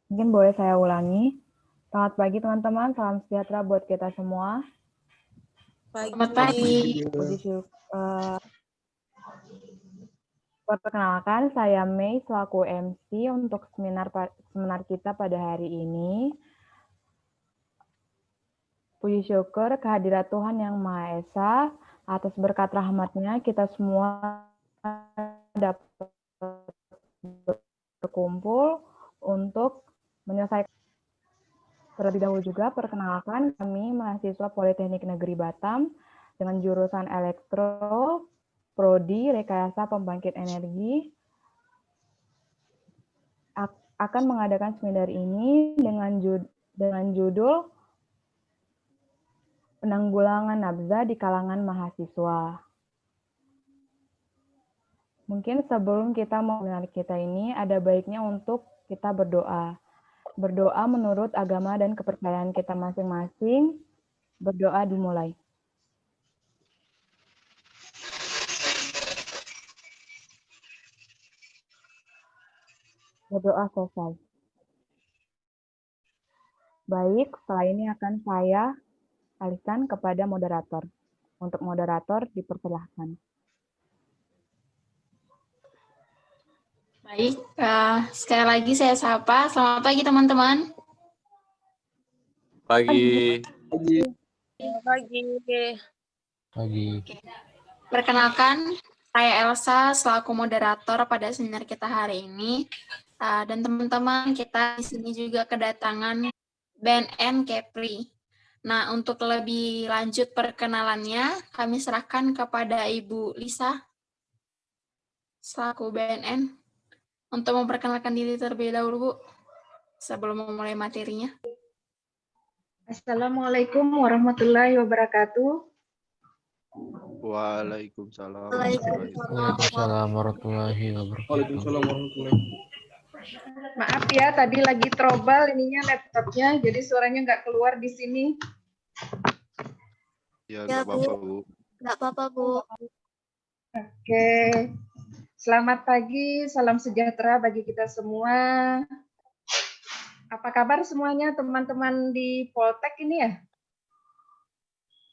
Mungkin boleh saya ulangi. Selamat pagi teman-teman, salam sejahtera buat kita semua. Selamat pagi. Puji syukur. Perkenalkan, saya Mei selaku MC untuk seminar kita pada hari ini. Puji syukur kehadirat Tuhan Yang Maha Esa, atas berkat rahmat-Nya kita semua dapat berkumpul untuk menyelesaikan. Terlebih dahulu juga perkenalkan, kami mahasiswa Politeknik Negeri Batam dengan jurusan Elektro, Prodi Rekayasa Pembangkit Energi akan mengadakan seminar ini dengan judul Penanggulangan Nabza di Kalangan Mahasiswa. Mungkin sebelum kita memulai kita ini, ada baiknya untuk kita berdoa. Berdoa menurut agama dan kepercayaan kita masing-masing. Berdoa dimulai. Berdoa selesai. Baik, setelah ini akan saya alihkan kepada moderator. Untuk moderator, dipersilahkan. Baik, sekali lagi saya sapa. Selamat pagi teman-teman. Pagi. Pagi. Perkenalkan, saya Elsa selaku moderator pada seminar kita hari ini. Dan teman-teman, kita di sini juga kedatangan BNN Kepri. Nah, untuk lebih lanjut perkenalannya, kami serahkan kepada Ibu Lisa selaku BNN untuk memperkenalkan diri terlebih dahulu, Bu, sebelum memulai materinya. Assalamualaikum warahmatullahi wabarakatuh. Waalaikumsalam. Waalaikumsalam warahmatullahi wabarakatuh. Maaf ya, tadi lagi trouble ininya laptopnya, jadi suaranya nggak keluar di sini. Ya, nggak apa-apa, Bu. Nggak apa-apa, Bu. Oke, selamat pagi, salam sejahtera bagi kita semua. Apa kabar semuanya teman-teman di Poltek ini ya?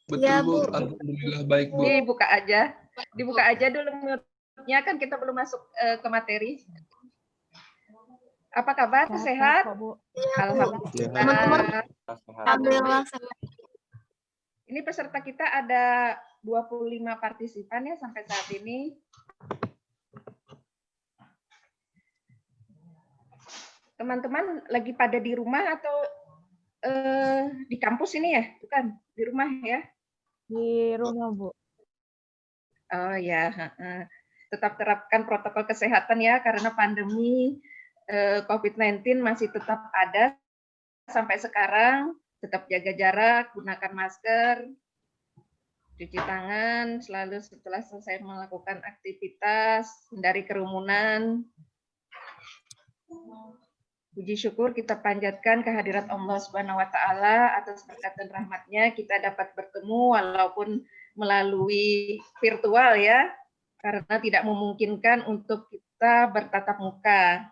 Betul, Ya, Bu. Bu. Alhamdulillah baik, Bu. Dibuka aja dulu mute-nya, kan kita belum masuk ke materi. Apa kabar? Sehat? Alhamdulillah. Alhamdulillah. Ini peserta kita ada 25 partisipan ya sampai saat ini. Teman-teman lagi pada di rumah atau di kampus ini ya? Bukan, di rumah ya? Di rumah, Bu. Oh ya, tetap terapkan protokol kesehatan ya, karena pandemi COVID-19 masih tetap ada sampai sekarang. Tetap jaga jarak, gunakan masker, cuci tangan selalu setelah selesai melakukan aktivitas, hindari kerumunan. Puji syukur kita panjatkan kehadirat Allah Subhanahu wa taala atas berkat dan rahmat-Nya kita dapat bertemu walaupun melalui virtual ya, karena tidak memungkinkan untuk kita bertatap muka.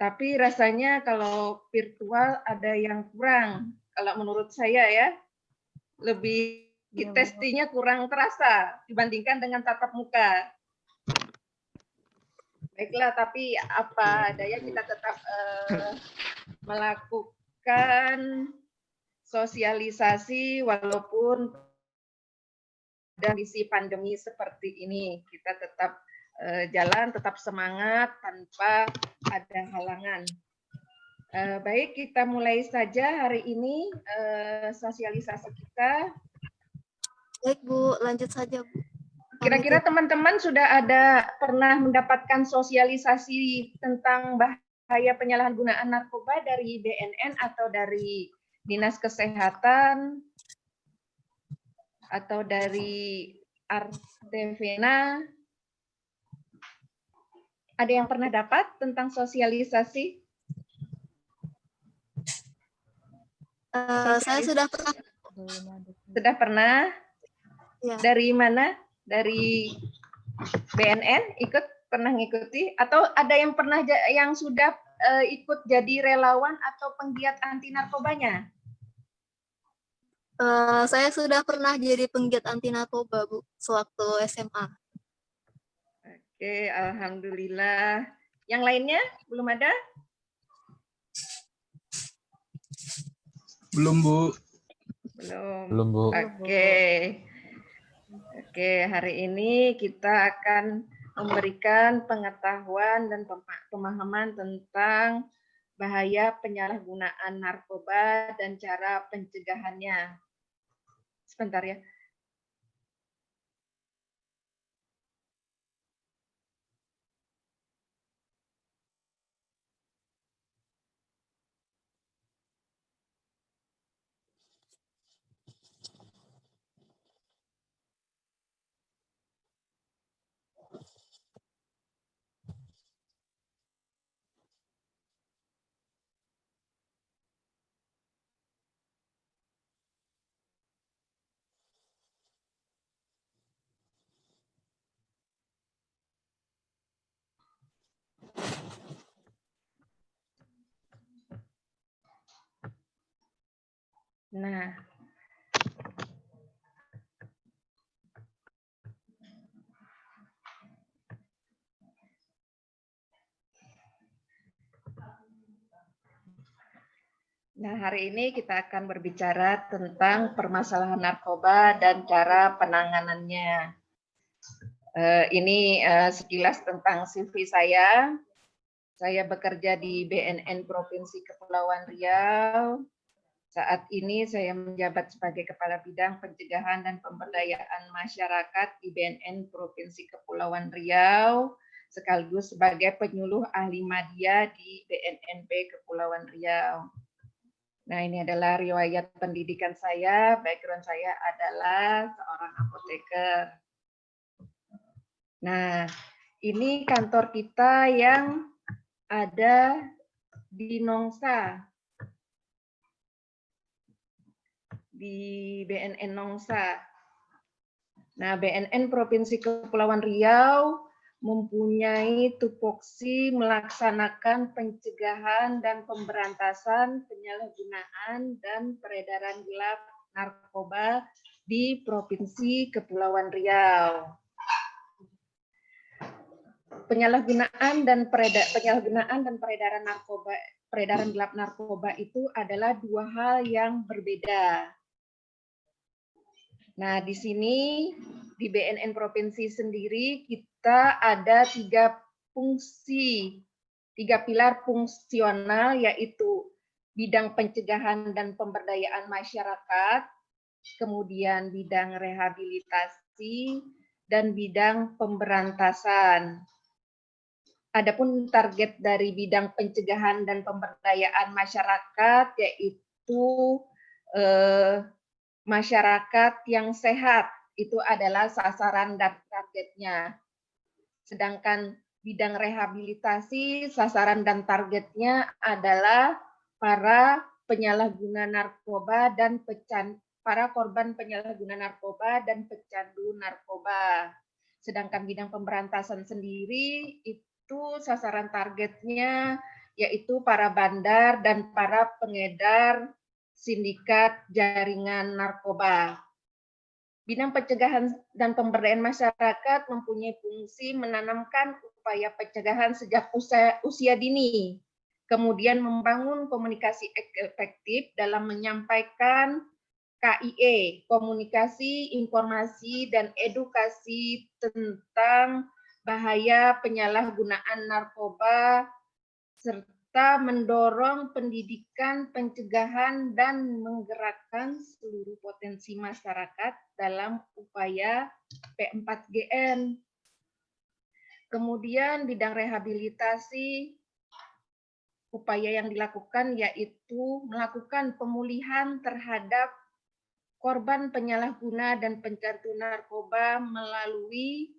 Tapi rasanya kalau virtual ada yang kurang. Kalau menurut saya ya, lebih testingnya kurang terasa dibandingkan dengan tatap muka. Baiklah, tapi apa daya kita tetap melakukan sosialisasi walaupun kondisi pandemi seperti ini. Kita tetap jalan, tetap semangat tanpa ada halangan. Baik, kita mulai saja hari ini sosialisasi kita. Baik, Bu. Lanjut saja, Bu. Kira-kira teman-teman sudah pernah mendapatkan sosialisasi tentang bahaya penyalahgunaan narkoba dari BNN atau dari Dinas Kesehatan atau dari Artevena? Ada yang pernah dapat tentang sosialisasi? Saya sudah pernah. Sudah pernah? Ya. Dari mana? Dari BNN pernah ngikuti? Atau ada yang pernah yang sudah ikut jadi relawan atau penggiat anti narkobanya? Saya sudah pernah jadi penggiat anti narkoba, Bu, sewaktu SMA. Oke, alhamdulillah. Yang lainnya belum ada? Belum, Bu. Belum. Belum, Bu. Oke, hari ini kita akan memberikan pengetahuan dan pemahaman tentang bahaya penyalahgunaan narkoba dan cara pencegahannya. Sebentar ya. Nah, hari ini kita akan berbicara tentang permasalahan narkoba dan cara penanganannya. Ini sekilas tentang CV saya. Saya bekerja di BNN Provinsi Kepulauan Riau. Saat ini saya menjabat sebagai Kepala Bidang Pencegahan dan Pemberdayaan Masyarakat di BNN Provinsi Kepulauan Riau, sekaligus sebagai penyuluh ahli media di BNNP Kepulauan Riau. Nah, ini adalah riwayat pendidikan saya. Background saya adalah seorang apoteker. Nah, ini kantor kita yang ada di Nongsa, di BNN Nongsa. Nah, BNN Provinsi Kepulauan Riau mempunyai tupoksi melaksanakan pencegahan dan pemberantasan penyalahgunaan dan peredaran gelap narkoba di Provinsi Kepulauan Riau. Penyalahgunaan dan peredaran narkoba, peredaran gelap narkoba itu adalah dua hal yang berbeda. Nah, di sini di BNN Provinsi sendiri kita ada tiga pilar fungsional, yaitu bidang pencegahan dan pemberdayaan masyarakat, kemudian bidang rehabilitasi, dan bidang pemberantasan. Adapun target dari bidang pencegahan dan pemberdayaan masyarakat yaitu masyarakat yang sehat, itu adalah sasaran dan targetnya. Sedangkan bidang rehabilitasi, sasaran dan targetnya adalah para penyalahguna narkoba dan para korban penyalahguna narkoba dan pecandu narkoba. Sedangkan bidang pemberantasan sendiri itu sasaran targetnya yaitu para bandar dan para pengedar sindikat jaringan narkoba. Bidang pencegahan dan pemberdayaan masyarakat mempunyai fungsi menanamkan upaya pencegahan sejak usia dini, kemudian membangun komunikasi efektif dalam menyampaikan KIE, komunikasi, informasi, dan edukasi tentang bahaya penyalahgunaan narkoba, serta mendorong pendidikan, pencegahan, dan menggerakkan seluruh potensi masyarakat dalam upaya P4GN. Kemudian bidang rehabilitasi, upaya yang dilakukan yaitu melakukan pemulihan terhadap korban penyalahguna dan pecandu narkoba melalui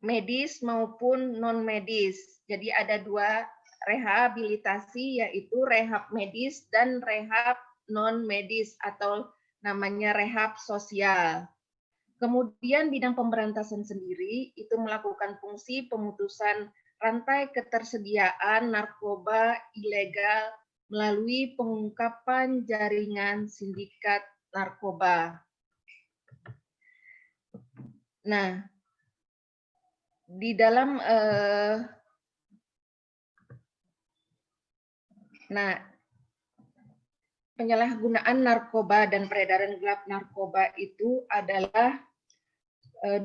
medis maupun non-medis. Jadi ada dua rehabilitasi, yaitu rehab medis dan rehab non-medis atau namanya rehab sosial. Kemudian bidang pemberantasan sendiri itu melakukan fungsi pemutusan rantai ketersediaan narkoba ilegal melalui pengungkapan jaringan sindikat narkoba. Nah, di dalam penyalahgunaan narkoba dan peredaran gelap narkoba itu adalah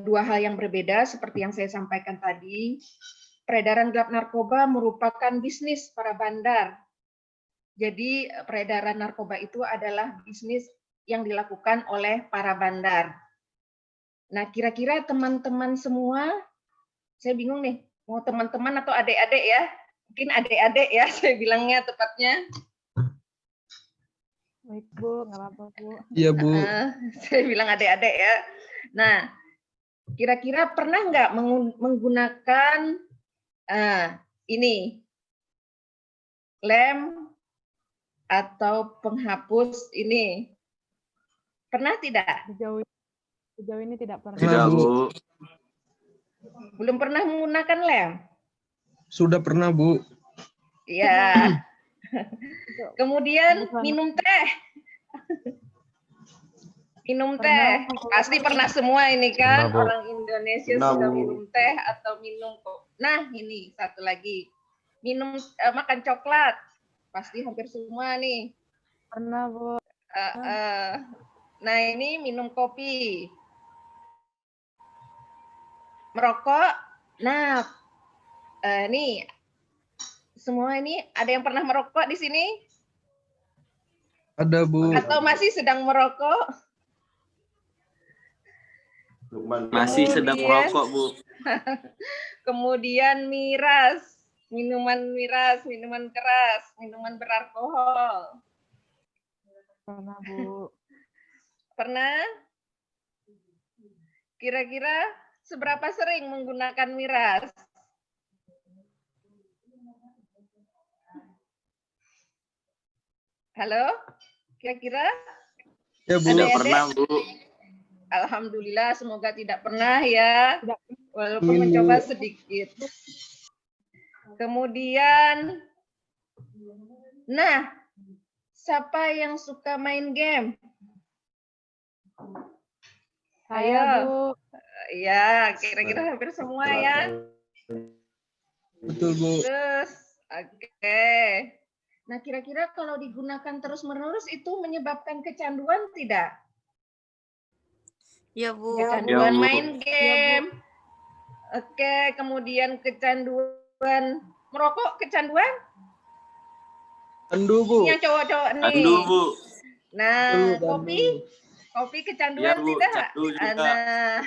dua hal yang berbeda seperti yang saya sampaikan tadi. Peredaran gelap narkoba merupakan bisnis para bandar. Jadi peredaran narkoba itu adalah bisnis yang dilakukan oleh para bandar. Nah, kira-kira teman-teman semua, saya bingung nih, mau teman-teman atau adik-adik ya? Mungkin adik-adik ya, saya bilangnya tepatnya. Baik, Bu, nggak apa-apa, Bu. Iya, Bu. Saya bilang adik-adik ya. Nah, kira-kira pernah nggak menggunakan ini lem atau penghapus ini? Pernah tidak? Sejauh ini tidak pernah. Tidak, Bu. Belum pernah menggunakan lem? Sudah pernah, Bu. Iya. Kemudian minum teh. Minum teh. Pasti pernah semua ini kan. Pernah, Bu. Orang Indonesia Pernah, sudah Bu. minum teh atau minum kok. Nah, ini satu lagi. Makan coklat. Pasti hampir semua nih. Pernah, Bu. Nah, ini minum kopi. Merokok. Nah, nih semua ini ada yang pernah merokok di sini? Ada, Bu. Atau masih sedang merokok? Masih sedang merokok, Bu. Kemudian miras, minuman keras, minuman beralkohol. Pernah, Bu. Pernah? Kira-kira seberapa sering menggunakan miras? Halo? Kira-kira? Ya, Bu. Tidak Adik-adik? pernah, Bu. Alhamdulillah, semoga tidak pernah ya. Tidak. Walaupun Amin, mencoba Bu. sedikit. Kemudian, nah, siapa yang suka main game? Saya, Ayo. Bu. Ya, kira-kira hampir semua ya. Betul, Bu. Terus, oke. Nah, kira-kira kalau digunakan terus-menerus itu menyebabkan kecanduan tidak? Ya, Bu. Kecanduan Ya, Bu. main game. Oke, kemudian kecanduan merokok, kecanduan? Andu, Bu. Yang cowok-cowok nih. Candu, Bu. Nah, Betul, kopi? Kopi Ya, kecanduan Bu. tidak? Candu juga. Nah,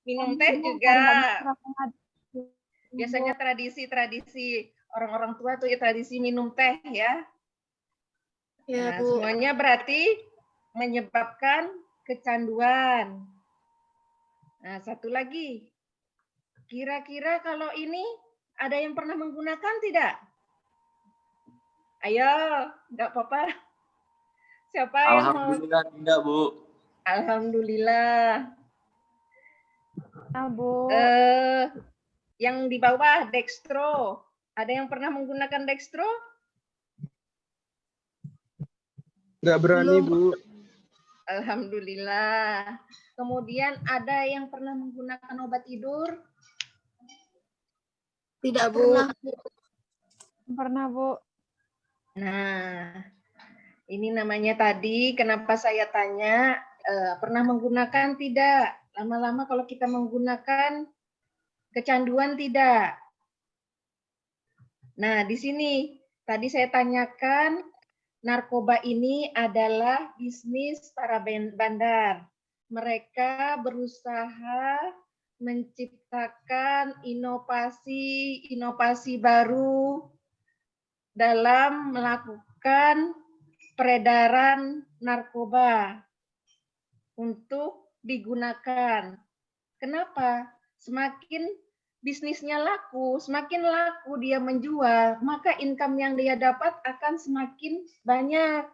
minum teh juga. Biasanya tradisi orang-orang tua tuh ya tradisi minum teh ya. Ya, Nah, Bu. semuanya berarti menyebabkan kecanduan. Nah, satu lagi. Kira-kira kalau ini ada yang pernah menggunakan tidak? Ayo, nggak apa-apa. Siapa yang mau? Alhamdulillah tidak, Bu. Alhamdulillah. Nah, Bu. Yang di bawah dextro. Ada yang pernah menggunakan dextro? Nggak berani, Belum. Bu. Alhamdulillah. Kemudian ada yang pernah menggunakan obat tidur? Tidak, Bu. Pernah, Bu. Nah, ini namanya tadi kenapa saya tanya pernah menggunakan tidak? Lama-lama kalau kita menggunakan kecanduan tidak? Nah, di sini tadi saya tanyakan narkoba ini adalah bisnis para bandar. Mereka berusaha menciptakan inovasi baru dalam melakukan peredaran narkoba untuk digunakan. Kenapa? Semakin bisnisnya laku, semakin laku dia menjual, maka income yang dia dapat akan semakin banyak.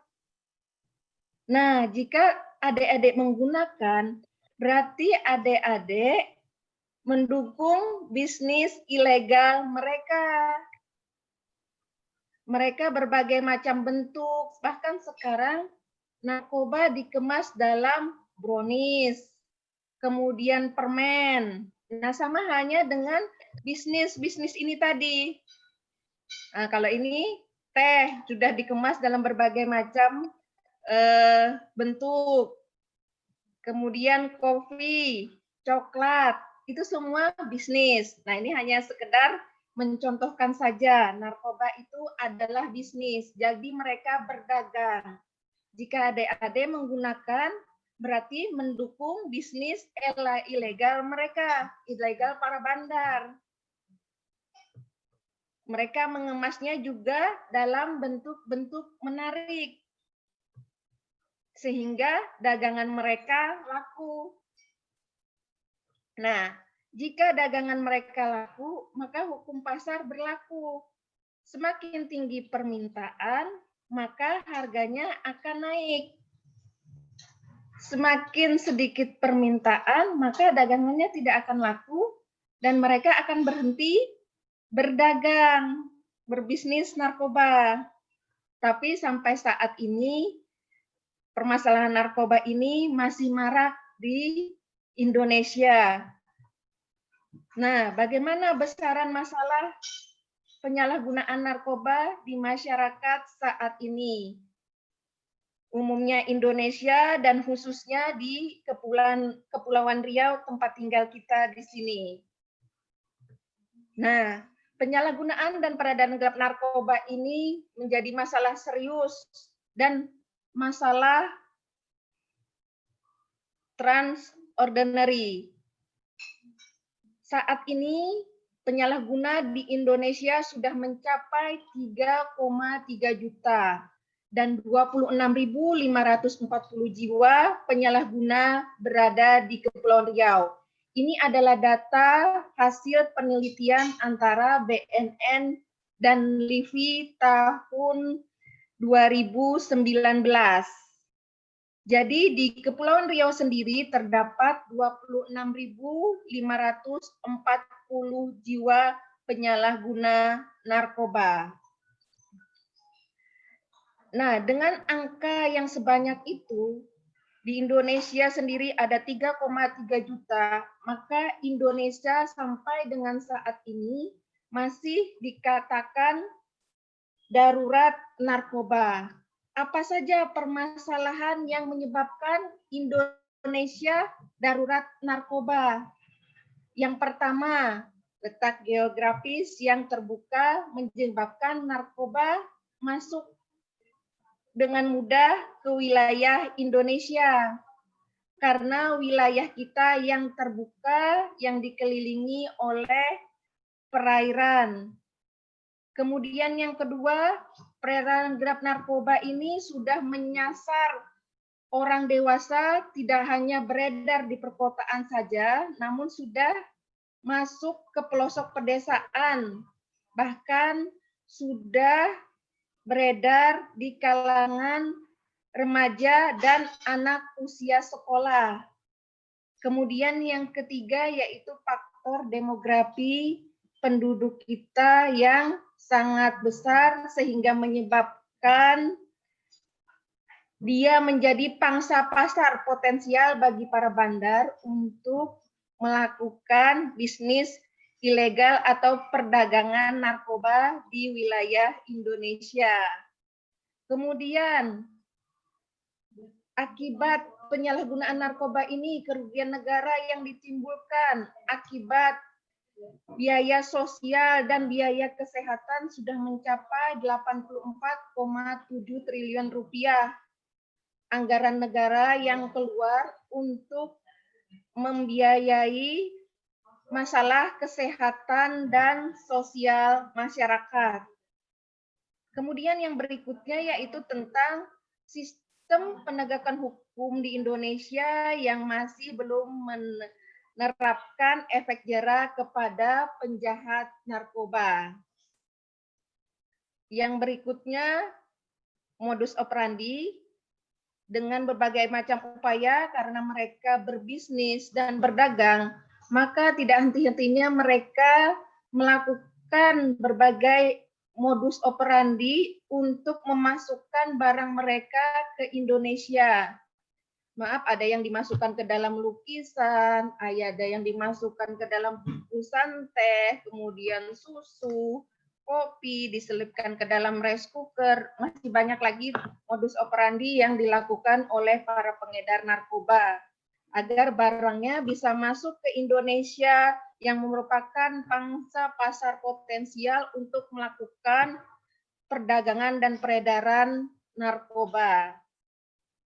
Nah, jika adik-adik menggunakan, berarti adik-adik mendukung bisnis ilegal mereka. Mereka berbagai macam bentuk, bahkan sekarang narkoba dikemas dalam brownies, kemudian permen. Nah, sama hanya dengan bisnis ini tadi. Nah, kalau ini teh sudah dikemas dalam berbagai macam bentuk. Kemudian kopi, coklat, itu semua bisnis. Nah, ini hanya sekedar mencontohkan saja, narkoba itu adalah bisnis, jadi mereka berdagang. Jika adik-adik menggunakan, berarti mendukung bisnis ilegal mereka, ilegal para bandar. Mereka mengemasnya juga dalam bentuk-bentuk menarik, sehingga dagangan mereka laku. Nah, jika dagangan mereka laku, maka hukum pasar berlaku. Semakin tinggi permintaan, maka harganya akan naik. Semakin sedikit permintaan, maka dagangannya tidak akan laku dan mereka akan berhenti berdagang, berbisnis narkoba. Tapi sampai saat ini, permasalahan narkoba ini masih marak di Indonesia. Nah, bagaimana besaran masalah penyalahgunaan narkoba di masyarakat saat ini? Umumnya Indonesia dan khususnya di Kepulauan Riau, tempat tinggal kita di sini. Nah, penyalahgunaan dan peredaran gelap narkoba ini menjadi masalah serius dan masalah transordinary. Saat ini penyalahguna di Indonesia sudah mencapai 3,3 juta dan 26.540 jiwa penyalahguna berada di Kepulauan Riau. Ini adalah data hasil penelitian antara BNN dan LIVI tahun 2019. Jadi di Kepulauan Riau sendiri terdapat 26.540 jiwa penyalahguna narkoba. Nah, dengan angka yang sebanyak itu, di Indonesia sendiri ada 3,3 juta, maka Indonesia sampai dengan saat ini masih dikatakan darurat narkoba. Apa saja permasalahan yang menyebabkan Indonesia darurat narkoba? Yang pertama, letak geografis yang terbuka menyebabkan narkoba masuk dengan mudah ke wilayah Indonesia. Karena wilayah kita yang terbuka, yang dikelilingi oleh perairan. Kemudian yang kedua, peredaran gelap narkoba ini sudah menyasar orang dewasa, tidak hanya beredar di perkotaan saja, namun sudah masuk ke pelosok pedesaan, bahkan sudah beredar di kalangan remaja dan anak usia sekolah. Kemudian yang ketiga yaitu faktor demografi penduduk kita yang sangat besar sehingga menyebabkan dia menjadi pangsa pasar potensial bagi para bandar untuk melakukan bisnis ilegal atau perdagangan narkoba di wilayah Indonesia. Kemudian akibat penyalahgunaan narkoba ini kerugian negara yang ditimbulkan akibat biaya sosial dan biaya kesehatan sudah mencapai 84,7 triliun rupiah. Anggaran negara yang keluar untuk membiayai masalah kesehatan dan sosial masyarakat. Kemudian yang berikutnya yaitu tentang sistem penegakan hukum di Indonesia yang masih belum menerapkan efek jera kepada penjahat narkoba. Yang berikutnya modus operandi dengan berbagai macam upaya karena mereka berbisnis dan berdagang maka tidak henti-hentinya mereka melakukan berbagai modus operandi untuk memasukkan barang mereka ke Indonesia. Maaf, ada yang dimasukkan ke dalam lukisan, ada yang dimasukkan ke dalam bungkusan teh, kemudian susu, kopi, diselipkan ke dalam rice cooker. Masih banyak lagi modus operandi yang dilakukan oleh para pengedar narkoba agar barangnya bisa masuk ke Indonesia yang merupakan pangsa pasar potensial untuk melakukan perdagangan dan peredaran narkoba.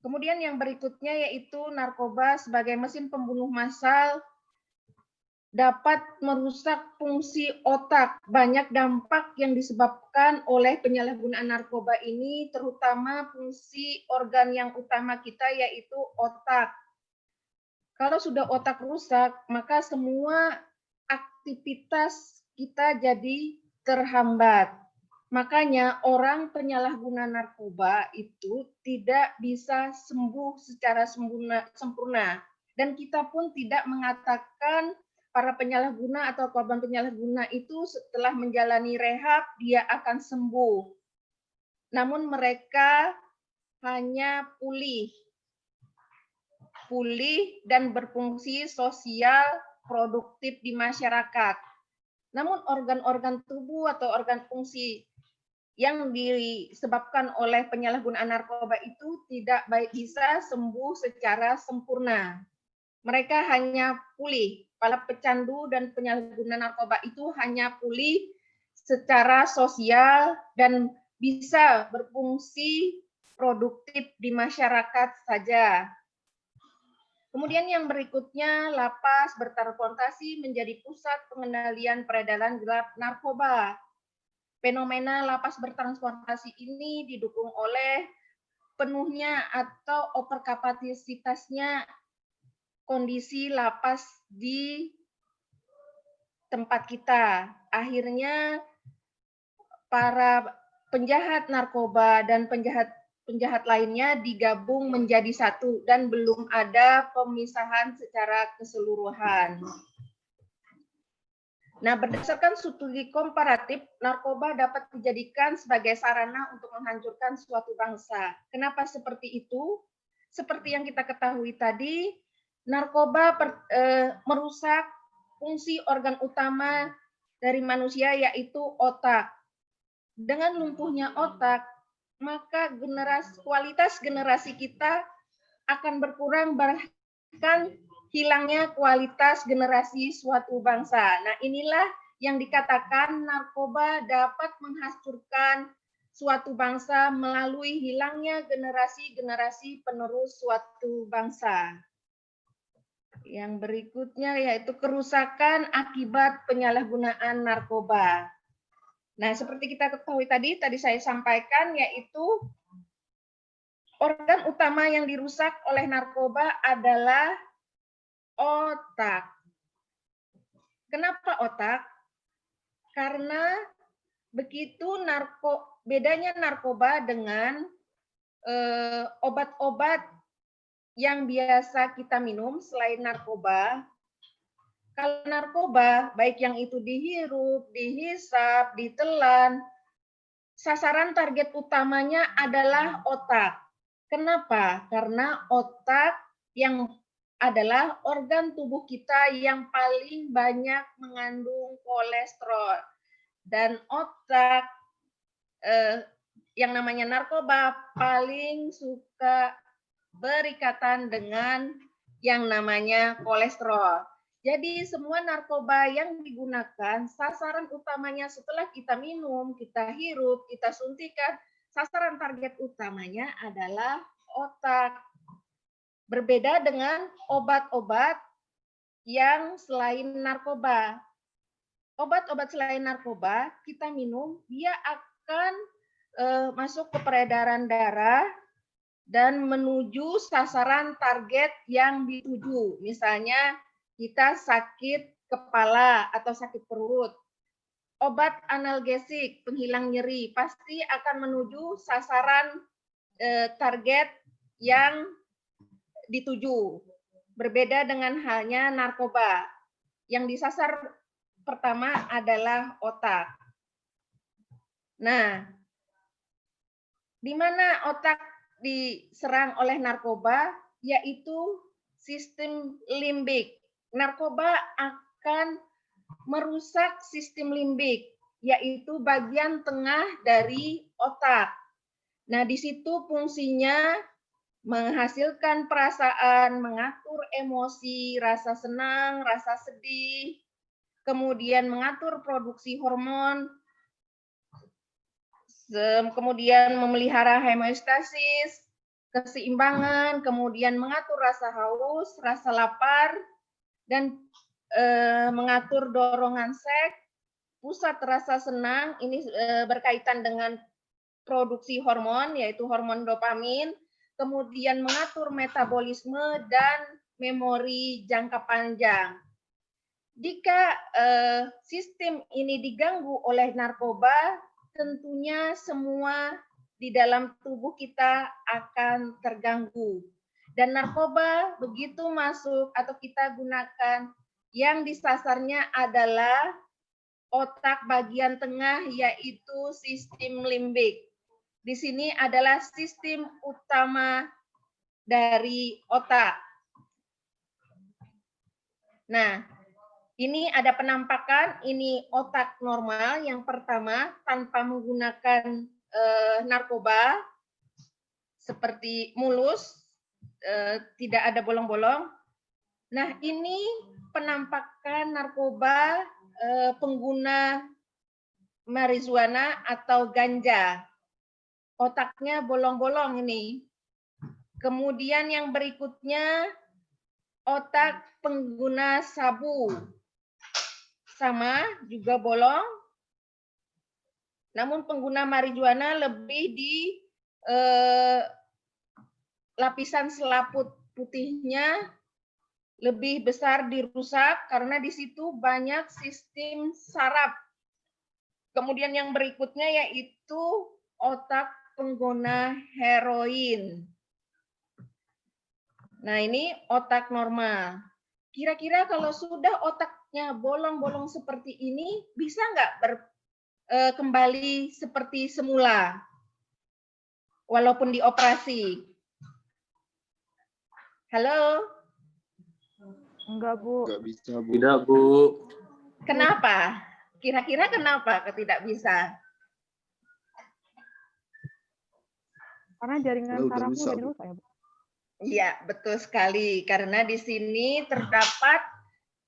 Kemudian yang berikutnya yaitu narkoba sebagai mesin pembunuh massal dapat merusak fungsi otak. Banyak dampak yang disebabkan oleh penyalahgunaan narkoba ini, terutama fungsi organ yang utama kita yaitu otak. Kalau sudah otak rusak, maka semua aktivitas kita jadi terhambat. Makanya orang penyalahguna narkoba itu tidak bisa sembuh secara sempurna. Dan kita pun tidak mengatakan para penyalahguna atau korban penyalahguna itu setelah menjalani rehab dia akan sembuh. Namun mereka hanya pulih dan berfungsi sosial produktif di masyarakat. Namun organ-organ tubuh atau organ fungsi yang disebabkan oleh penyalahgunaan narkoba itu tidak bisa sembuh secara sempurna. Mereka hanya pulih. Para pecandu dan penyalahguna narkoba itu hanya pulih secara sosial dan bisa berfungsi produktif di masyarakat saja. Kemudian yang berikutnya, lapas bertransformasi menjadi pusat pengendalian peredaran gelap narkoba. Fenomena lapas bertransformasi ini didukung oleh penuhnya atau overkapasitasnya kondisi lapas di tempat kita. Akhirnya para penjahat narkoba dan penjahat lainnya digabung menjadi satu dan belum ada pemisahan secara keseluruhan. Nah, berdasarkan studi komparatif, narkoba dapat dijadikan sebagai sarana untuk menghancurkan suatu bangsa. Kenapa seperti itu? Seperti yang kita ketahui tadi, narkoba merusak fungsi organ utama dari manusia, yaitu otak. Dengan lumpuhnya otak, maka kualitas generasi kita akan berkurang, bahkan hilangnya kualitas generasi suatu bangsa. Nah, inilah yang dikatakan narkoba dapat menghancurkan suatu bangsa melalui hilangnya generasi-generasi penerus suatu bangsa. Yang berikutnya yaitu kerusakan akibat penyalahgunaan narkoba. Nah, seperti kita ketahui tadi saya sampaikan, yaitu organ utama yang dirusak oleh narkoba adalah otak. Kenapa otak? Karena begitu bedanya narkoba dengan obat-obat yang biasa kita minum selain narkoba. Kalau narkoba, baik yang itu dihirup, dihisap, ditelan, sasaran target utamanya adalah otak. Kenapa? Karena otak yang adalah organ tubuh kita yang paling banyak mengandung kolesterol. Dan otak yang namanya narkoba paling suka berikatan dengan yang namanya kolesterol. Jadi semua narkoba yang digunakan, sasaran utamanya setelah kita minum, kita hirup, kita suntikan, sasaran target utamanya adalah otak. Berbeda dengan obat-obat yang selain narkoba. Obat-obat selain narkoba kita minum, dia akan masuk ke peredaran darah dan menuju sasaran target yang dituju. Misalnya kita sakit kepala atau sakit perut. Obat analgesik, penghilang nyeri, pasti akan menuju sasaran target yang dituju. Berbeda dengan halnya narkoba. yang disasar pertama adalah otak. Nah, di mana otak diserang oleh narkoba, yaitu sistem limbik. Narkoba akan merusak sistem limbik, yaitu bagian tengah dari otak. Nah, di situ fungsinya menghasilkan perasaan, mengatur emosi, rasa senang, rasa sedih, kemudian mengatur produksi hormon, kemudian memelihara homeostasis, keseimbangan, kemudian mengatur rasa haus, rasa lapar, dan mengatur dorongan seks, pusat rasa senang, ini berkaitan dengan produksi hormon, yaitu hormon dopamin, kemudian mengatur metabolisme dan memori jangka panjang. Jika sistem ini diganggu oleh narkoba, tentunya semua di dalam tubuh kita akan terganggu. Dan narkoba begitu masuk atau kita gunakan, yang disasarnya adalah otak bagian tengah, yaitu sistem limbik. Di sini adalah sistem utama dari otak. Nah, ini ada penampakan, ini otak normal yang pertama tanpa menggunakan narkoba, seperti mulus, tidak ada bolong-bolong. Nah, ini penampakan narkoba pengguna marijuana atau ganja. Otaknya bolong-bolong ini. Kemudian yang berikutnya, otak pengguna sabu. Sama, juga bolong. Namun pengguna marijuana lebih di lapisan selaput putihnya lebih besar dirusak karena di situ banyak sistem saraf. Kemudian yang berikutnya yaitu otak pengguna heroin. Nah, ini otak normal. Kira-kira kalau sudah otaknya bolong-bolong seperti ini, bisa nggak kembali seperti semula? Walaupun dioperasi. Halo? Enggak, Bu. Nggak bisa, Bu. Tidak, Bu. Kenapa? Kira-kira kenapa tidak bisa? Karena jaringan Udah sarafnya bisa, udah Bu. dirusak ya, Bu. Iya, betul sekali. Karena di sini terdapat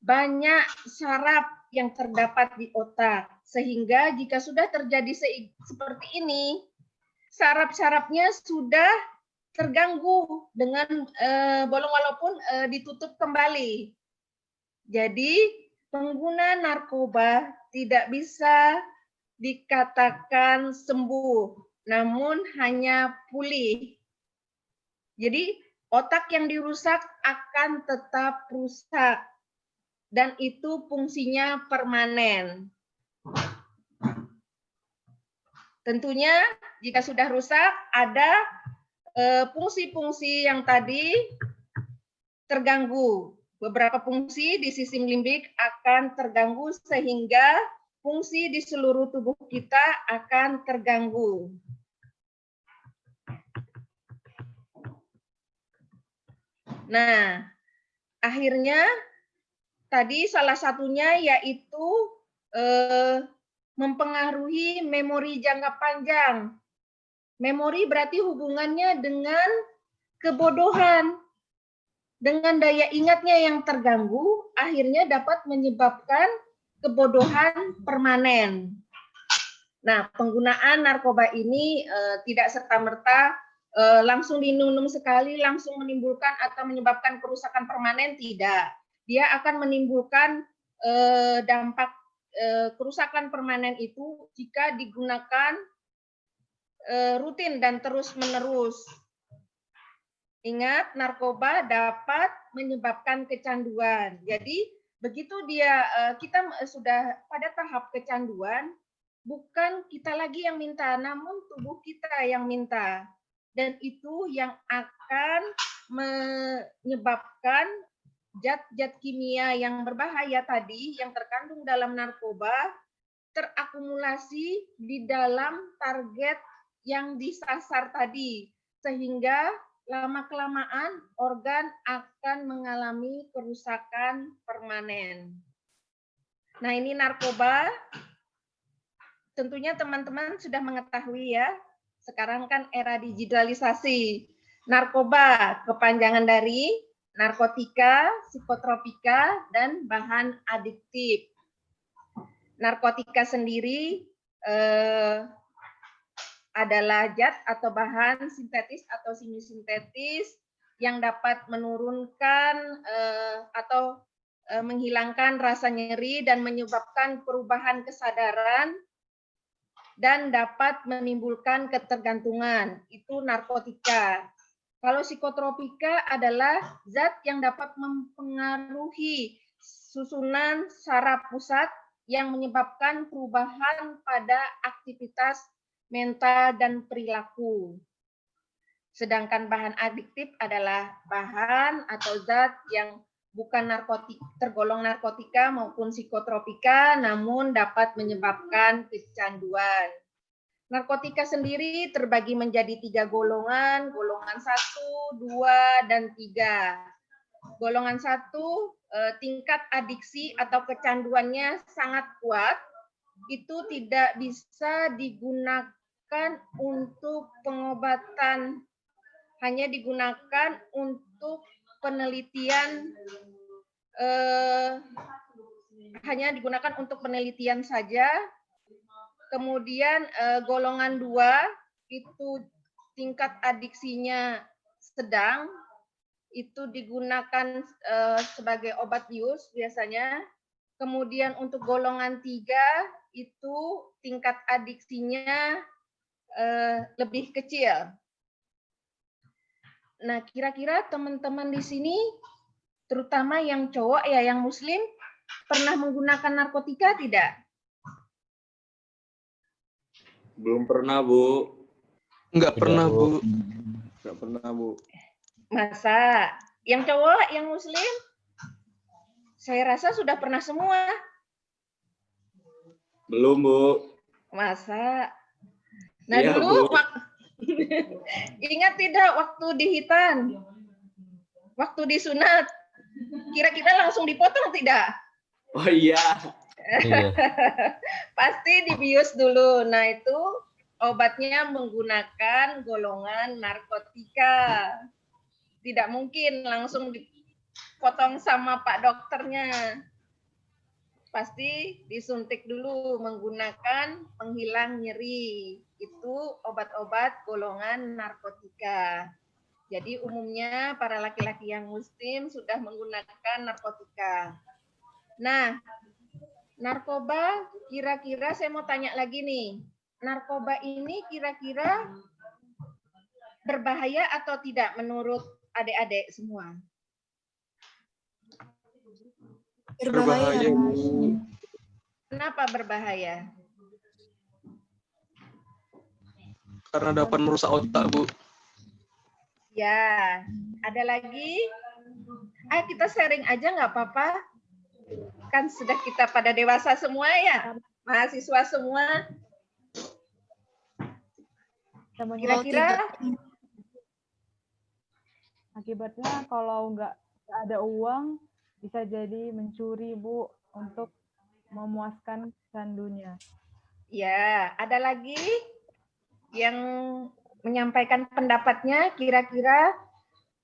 banyak saraf yang terdapat di otak. Sehingga jika sudah terjadi seperti ini, saraf-sarafnya sudah terganggu dengan bolong walaupun ditutup kembali. Jadi pengguna narkoba tidak bisa dikatakan sembuh, namun hanya pulih. Jadi otak yang dirusak akan tetap rusak dan itu fungsinya permanen. Tentunya jika sudah rusak ada fungsi-fungsi yang tadi terganggu. Beberapa fungsi di sistem limbik akan terganggu sehingga fungsi di seluruh tubuh kita akan terganggu. Nah, akhirnya tadi salah satunya yaitu mempengaruhi memori jangka panjang. Memori berarti hubungannya dengan kebodohan. Dengan daya ingatnya yang terganggu, akhirnya dapat menyebabkan kebodohan permanen. Nah, penggunaan narkoba ini tidak serta-merta langsung diminum sekali, langsung menimbulkan atau menyebabkan kerusakan permanen, tidak. Dia akan menimbulkan dampak kerusakan permanen itu jika digunakan rutin dan terus-menerus. Ingat, narkoba dapat menyebabkan kecanduan. Jadi, begitu kita sudah pada tahap kecanduan, bukan kita lagi yang minta, namun tubuh kita yang minta. Dan itu yang akan menyebabkan zat-zat kimia yang berbahaya tadi yang terkandung dalam narkoba terakumulasi di dalam target yang disasar tadi, sehingga lama-kelamaan organ akan mengalami kerusakan permanen. Nah, ini narkoba. Tentunya teman-teman sudah mengetahui ya, sekarang kan era digitalisasi. Narkoba kepanjangan dari narkotika, psikotropika, dan bahan adiktif. Narkotika sendiri adalah zat atau bahan sintetis atau semi-sintetis yang dapat menurunkan atau menghilangkan rasa nyeri dan menyebabkan perubahan kesadaran dan dapat menimbulkan ketergantungan. Itu narkotika. Kalau psikotropika adalah zat yang dapat mempengaruhi susunan saraf pusat yang menyebabkan perubahan pada aktivitas mental dan perilaku. Sedangkan bahan adiktif adalah bahan atau zat yang bukan tergolong narkotika maupun psikotropika, namun dapat menyebabkan kecanduan. Narkotika sendiri terbagi menjadi 3 golongan, golongan 1, 2, dan 3. Golongan 1, tingkat adiksi atau kecanduannya sangat kuat, itu tidak bisa digunakan untuk pengobatan, hanya digunakan untuk penelitian, saja. Kemudian golongan 2 itu tingkat adiksinya sedang, itu digunakan sebagai obat bius biasanya. Kemudian untuk golongan 3 itu tingkat adiksinya lebih kecil. Nah, kira-kira teman-teman di sini, terutama yang cowok ya, yang muslim, pernah menggunakan narkotika tidak? Belum pernah, Bu. Enggak pernah, Bu. Enggak pernah, Bu. Masa? Yang cowok, yang muslim? Saya rasa sudah pernah semua. Belum, Bu. Masa? Nah, Iya, dulu Bu. ingat tidak waktu dihitan? Waktu disunat? Kira-kira langsung dipotong tidak? Oh iya. Iya. Pasti dibius dulu. Nah, itu obatnya menggunakan golongan narkotika. Tidak mungkin langsung dipotong sama Pak dokternya. Pasti disuntik dulu menggunakan penghilang nyeri. Itu obat-obat golongan narkotika. Jadi umumnya para laki-laki yang muslim sudah menggunakan narkotika. Nah, narkoba kira-kira saya mau tanya lagi nih. Narkoba ini kira-kira berbahaya atau tidak menurut adik-adik semua? Berbahaya. Bu. Kenapa berbahaya? Karena dapat merusak otak, Bu. Ya, ada lagi? Ayo kita sharing aja nggak apa-apa. Kan sudah kita pada dewasa semua ya, mahasiswa semua. Kira-kira Akibatnya kalau nggak ada uang, bisa jadi mencuri, Bu, untuk memuaskan candunya. ya, ada lagi yang menyampaikan pendapatnya, kira-kira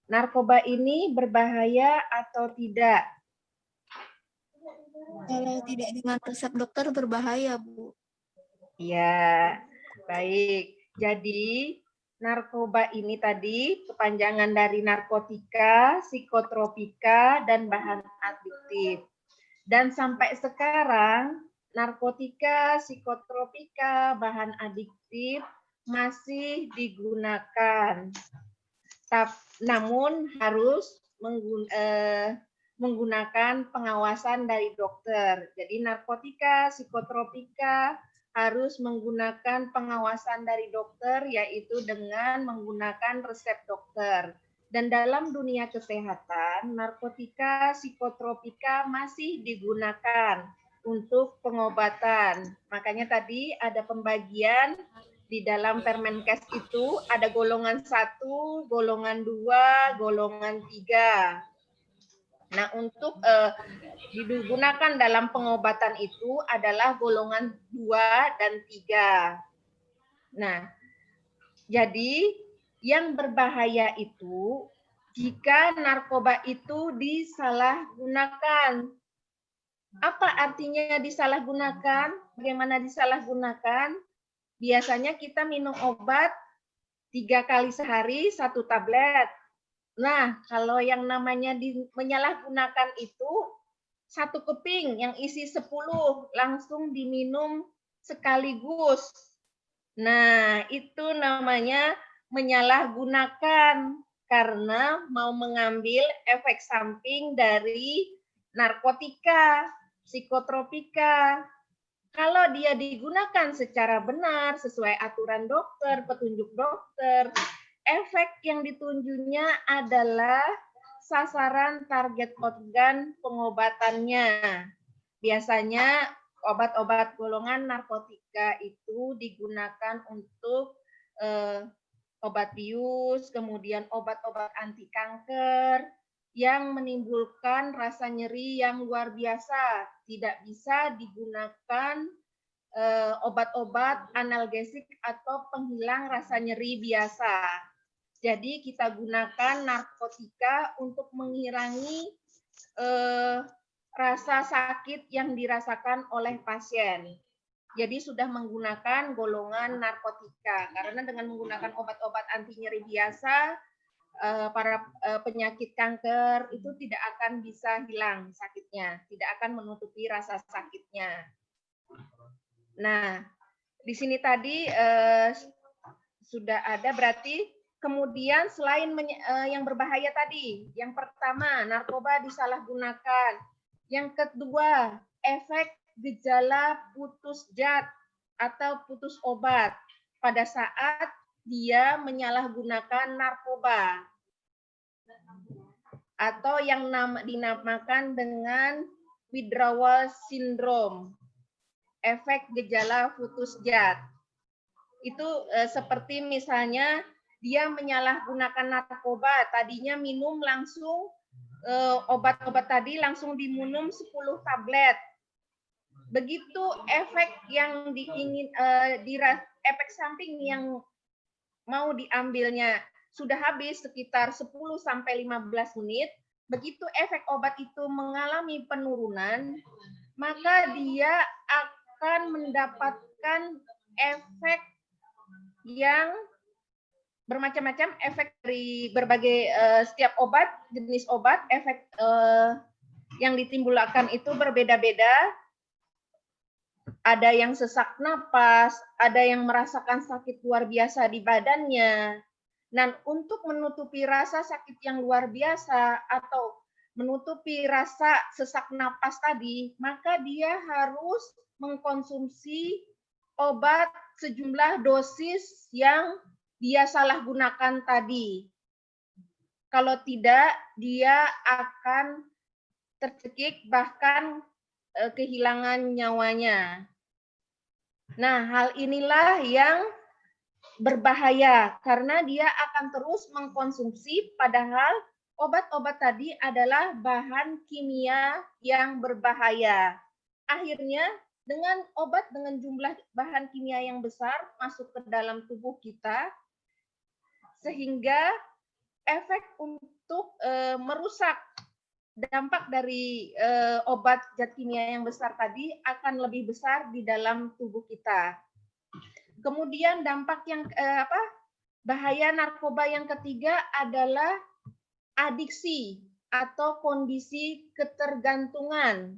narkoba ini berbahaya atau tidak? Kalau tidak dengan resep dokter berbahaya, Bu. Ya, baik. Jadi narkoba ini tadi kepanjangan dari narkotika, psikotropika, dan bahan adiktif. Dan sampai sekarang narkotika, psikotropika, bahan adiktif masih digunakan. Namun harus menggunakan pengawasan dari dokter. Jadi narkotika, psikotropika harus menggunakan pengawasan dari dokter, yaitu dengan menggunakan resep dokter. Dan dalam dunia kesehatan, narkotika psikotropika masih digunakan untuk pengobatan. Makanya tadi ada pembagian di dalam Permenkes itu ada golongan 1, golongan 2, golongan 3. Nah, untuk digunakan dalam pengobatan itu adalah golongan 2 dan 3. Nah, jadi yang berbahaya itu jika narkoba itu disalahgunakan. Apa artinya disalahgunakan? Bagaimana disalahgunakan? Biasanya kita minum obat 3 kali sehari 1 tablet. Nah, kalau yang namanya menyalahgunakan itu 1 keping yang isi 10 langsung diminum sekaligus. Nah, itu namanya menyalahgunakan karena mau mengambil efek samping dari narkotika, psikotropika. Kalau dia digunakan secara benar, sesuai aturan dokter, petunjuk dokter, efek yang ditunjuknya adalah sasaran target organ pengobatannya. Biasanya obat-obat golongan narkotika itu digunakan untuk obat bius, kemudian obat-obat anti kanker yang menimbulkan rasa nyeri yang luar biasa. Tidak bisa digunakan obat-obat analgesik atau penghilang rasa nyeri biasa. Jadi kita gunakan narkotika untuk mengurangi rasa sakit yang dirasakan oleh pasien. Jadi sudah menggunakan golongan narkotika karena dengan menggunakan obat-obat anti nyeri biasa para penyakit kanker itu tidak akan bisa hilang sakitnya, tidak akan menutupi rasa sakitnya. Nah, di sini tadi sudah ada berarti kemudian selain yang berbahaya tadi, yang pertama narkoba disalahgunakan, yang kedua efek gejala putus zat atau putus obat pada saat dia menyalahgunakan narkoba atau yang dinamakan dengan withdrawal syndrome, efek gejala putus zat. Itu seperti misalnya dia menyalahgunakan narkoba, tadinya minum langsung obat-obat tadi langsung diminum 10 tablet. Begitu efek yang efek samping yang mau diambilnya sudah habis sekitar 10 sampai 15 menit, begitu efek obat itu mengalami penurunan, maka dia akan mendapatkan efek yang bermacam-macam, efek dari berbagai setiap obat, jenis obat, efek yang ditimbulkan itu berbeda-beda. Ada yang sesak napas, ada yang merasakan sakit luar biasa di badannya. Dan untuk menutupi rasa sakit yang luar biasa atau menutupi rasa sesak napas tadi, maka dia harus mengkonsumsi obat sejumlah dosis yang dia salah gunakan tadi. Kalau tidak, dia akan tercekik bahkan kehilangan nyawanya. Nah, hal inilah yang berbahaya karena dia akan terus mengkonsumsi padahal obat-obat tadi adalah bahan kimia yang berbahaya. Akhirnya dengan obat dengan jumlah bahan kimia yang besar masuk ke dalam tubuh kita sehingga efek untuk merusak dampak dari obat zat kimia yang besar tadi akan lebih besar di dalam tubuh kita. Kemudian dampak yang bahaya narkoba yang ketiga adalah adiksi atau kondisi ketergantungan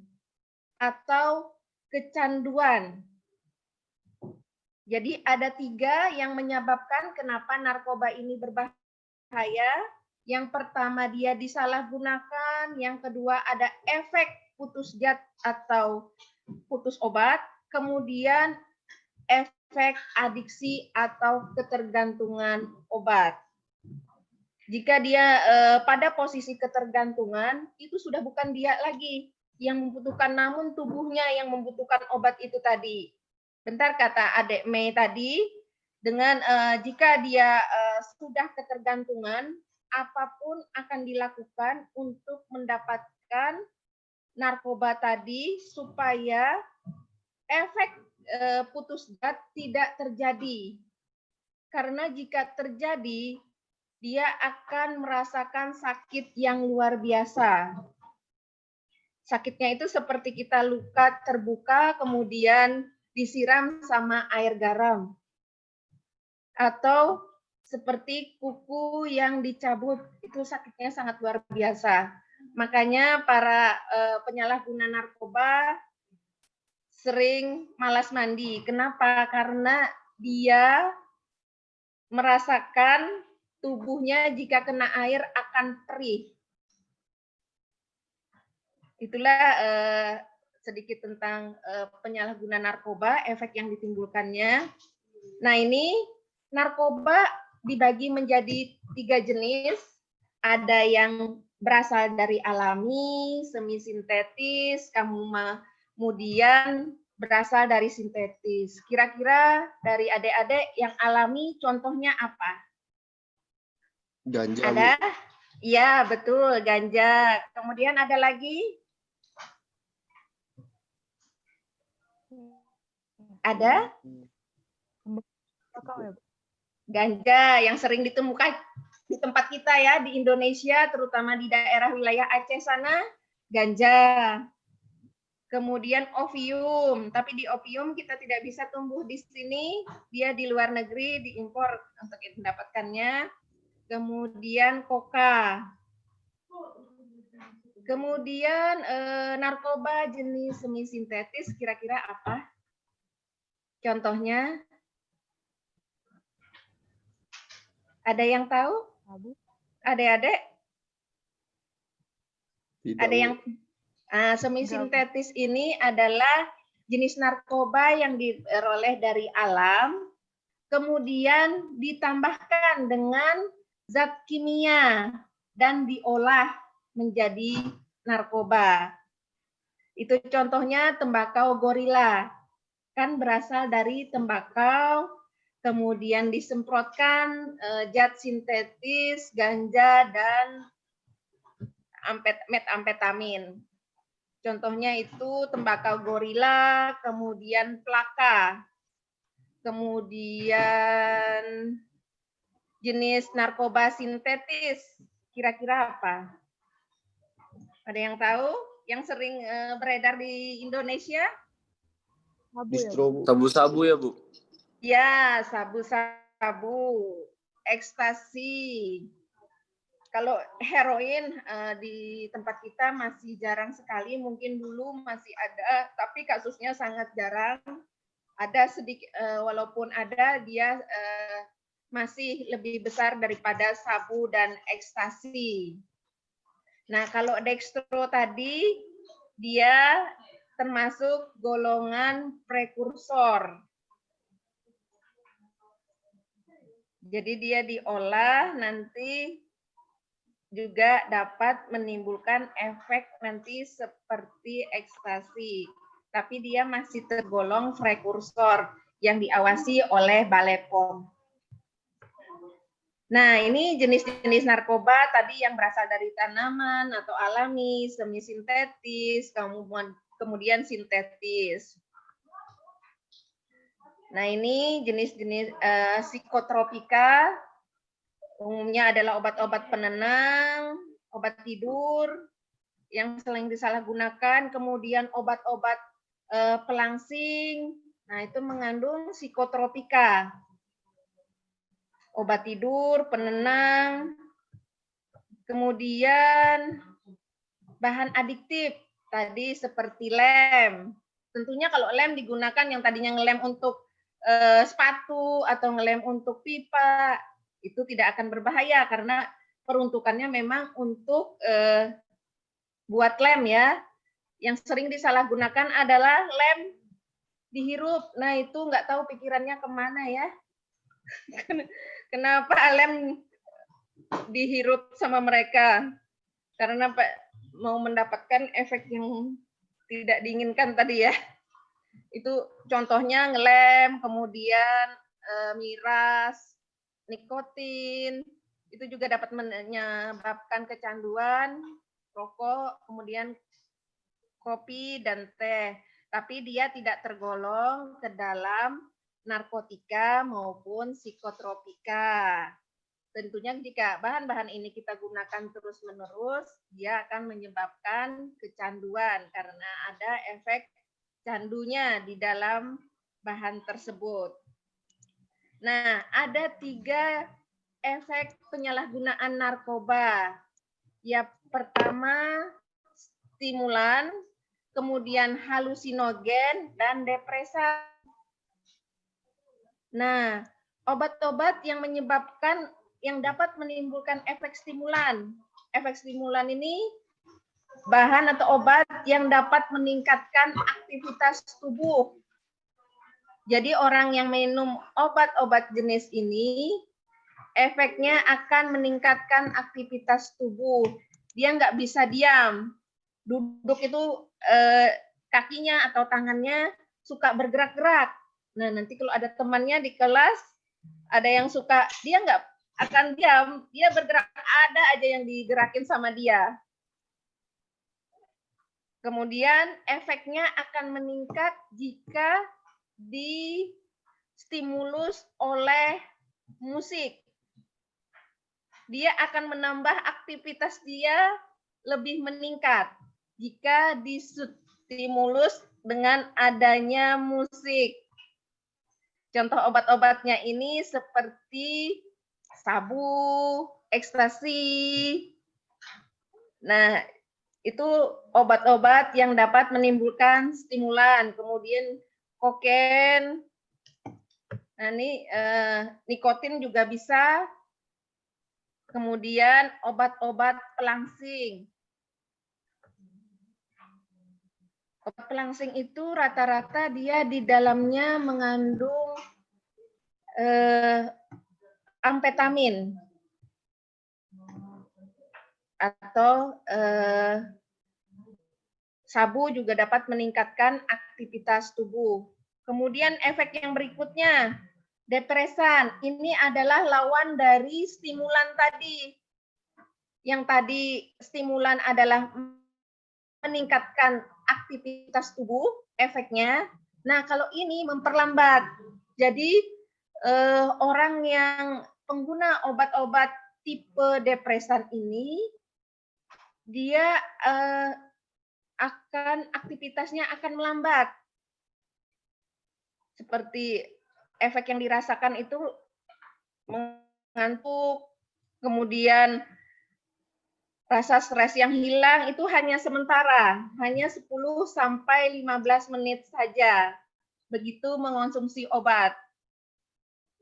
atau kecanduan. Jadi ada 3 yang menyebabkan kenapa narkoba ini berbahaya. Yang pertama dia disalahgunakan, yang kedua ada efek putus zat atau putus obat, kemudian efek adiksi atau ketergantungan obat. Jika dia pada posisi ketergantungan, itu sudah bukan dia lagi yang membutuhkan, namun tubuhnya yang membutuhkan obat itu tadi. Bentar, kata Adik Mei tadi, dengan jika dia sudah ketergantungan, apapun akan dilakukan untuk mendapatkan narkoba tadi supaya efek putus zat tidak terjadi. Karena jika terjadi, dia akan merasakan sakit yang luar biasa. Sakitnya itu seperti kita luka terbuka kemudian disiram sama air garam. Atau seperti kuku yang dicabut, itu sakitnya sangat luar biasa. Makanya para penyalahguna narkoba sering malas mandi. Kenapa? Karena dia merasakan tubuhnya jika kena air akan perih. Itulah sedikit tentang penyalahguna narkoba, efek yang ditimbulkannya. Nah, ini narkoba dibagi menjadi 3 jenis. Ada yang berasal dari alami, semi sintetis, kemudian berasal dari sintetis. Kira-kira dari adik-adik yang alami contohnya apa? Ganja, Ada? Iya, betul, ganja. Kemudian ada lagi? Ada? Ganja yang sering ditemukan di tempat kita ya, di Indonesia, terutama di daerah wilayah Aceh sana, ganja. Kemudian opium, tapi di opium kita tidak bisa tumbuh di sini, dia di luar negeri, diimpor untuk mendapatkannya. Kemudian koka. Kemudian narkoba jenis semi sintetis kira-kira apa? Contohnya? Ada yang tahu? Adik-adik? Ada yang semi sintetis ini adalah jenis narkoba yang diperoleh dari alam, kemudian ditambahkan dengan zat kimia dan diolah menjadi narkoba. Itu contohnya tembakau gorila. Kan berasal dari tembakau, kemudian disemprotkan zat sintetis, ganja, dan metamfetamin. Contohnya itu tembakau gorila, kemudian plaka. Kemudian jenis narkoba sintetis, kira-kira apa? Ada yang tahu? Yang sering beredar di Indonesia? Sabu-sabu ya, Bu? Ya, sabu-sabu, ekstasi. Kalau heroin di tempat kita masih jarang sekali, mungkin dulu masih ada, tapi kasusnya sangat jarang. Ada sedikit, walaupun ada, dia masih lebih besar daripada sabu dan ekstasi. Nah, kalau dextro tadi, dia termasuk golongan prekursor. Jadi dia diolah nanti juga dapat menimbulkan efek nanti seperti ekstasi. Tapi dia masih tergolong prekursor yang diawasi oleh Balai POM. Nah, ini jenis-jenis narkoba tadi yang berasal dari tanaman atau alami, semi sintetis, kemudian sintetis. Nah, ini jenis-jenis psikotropika, umumnya adalah obat-obat penenang, obat tidur yang sering disalahgunakan, kemudian obat-obat pelangsing. Nah, itu mengandung psikotropika. Obat tidur, penenang, kemudian bahan adiktif tadi seperti lem. Tentunya kalau lem digunakan yang tadinya ngelem untuk sepatu atau ngelem untuk pipa, itu tidak akan berbahaya karena peruntukannya memang untuk buat lem ya. Yang sering disalahgunakan adalah lem dihirup. Nah, itu nggak tahu pikirannya kemana ya. Kenapa lem dihirup sama mereka karena mau mendapatkan efek yang tidak diinginkan tadi ya. Itu contohnya ngelem, kemudian miras, nikotin, itu juga dapat menyebabkan kecanduan, rokok, kemudian kopi dan teh. Tapi dia tidak tergolong ke dalam narkotika maupun psikotropika. Tentunya jika bahan-bahan ini kita gunakan terus-menerus, dia akan menyebabkan kecanduan karena ada efek candunya di dalam bahan tersebut. Nah, ada 3 efek penyalahgunaan narkoba. Ya, pertama stimulan, kemudian halusinogen, dan depresan. Nah, obat-obat yang dapat menimbulkan efek stimulan. Efek stimulan ini bahan atau obat yang dapat meningkatkan aktivitas tubuh. Jadi orang yang minum obat-obat jenis ini, efeknya akan meningkatkan aktivitas tubuh. Dia nggak bisa diam. Duduk itu kakinya atau tangannya suka bergerak-gerak. Nah, nanti kalau ada temannya di kelas, ada yang suka, dia nggak akan diam, dia bergerak, ada aja yang digerakin sama dia. Kemudian efeknya akan meningkat jika distimulus oleh musik. Dia akan menambah aktivitas dia lebih meningkat jika distimulus dengan adanya musik. Contoh obat-obatnya ini seperti sabu, ekstasi. Nah, itu obat-obat yang dapat menimbulkan stimulan. Kemudian kokain. Nah, ini nikotin juga bisa. Kemudian obat-obat pelangsing. Obat pelangsing itu rata-rata dia di dalamnya mengandung amfetamin atau sabu juga dapat meningkatkan aktivitas tubuh. Kemudian efek yang berikutnya, depresan. Ini adalah lawan dari stimulan tadi. Yang tadi stimulan adalah meningkatkan aktivitas tubuh, efeknya. Nah, kalau ini memperlambat. Jadi, orang yang pengguna obat-obat tipe depresan ini, dia aktivitasnya akan melambat. Seperti efek yang dirasakan itu mengantuk, kemudian rasa stres yang hilang itu hanya sementara, hanya 10 sampai 15 menit saja. Begitu mengonsumsi obat.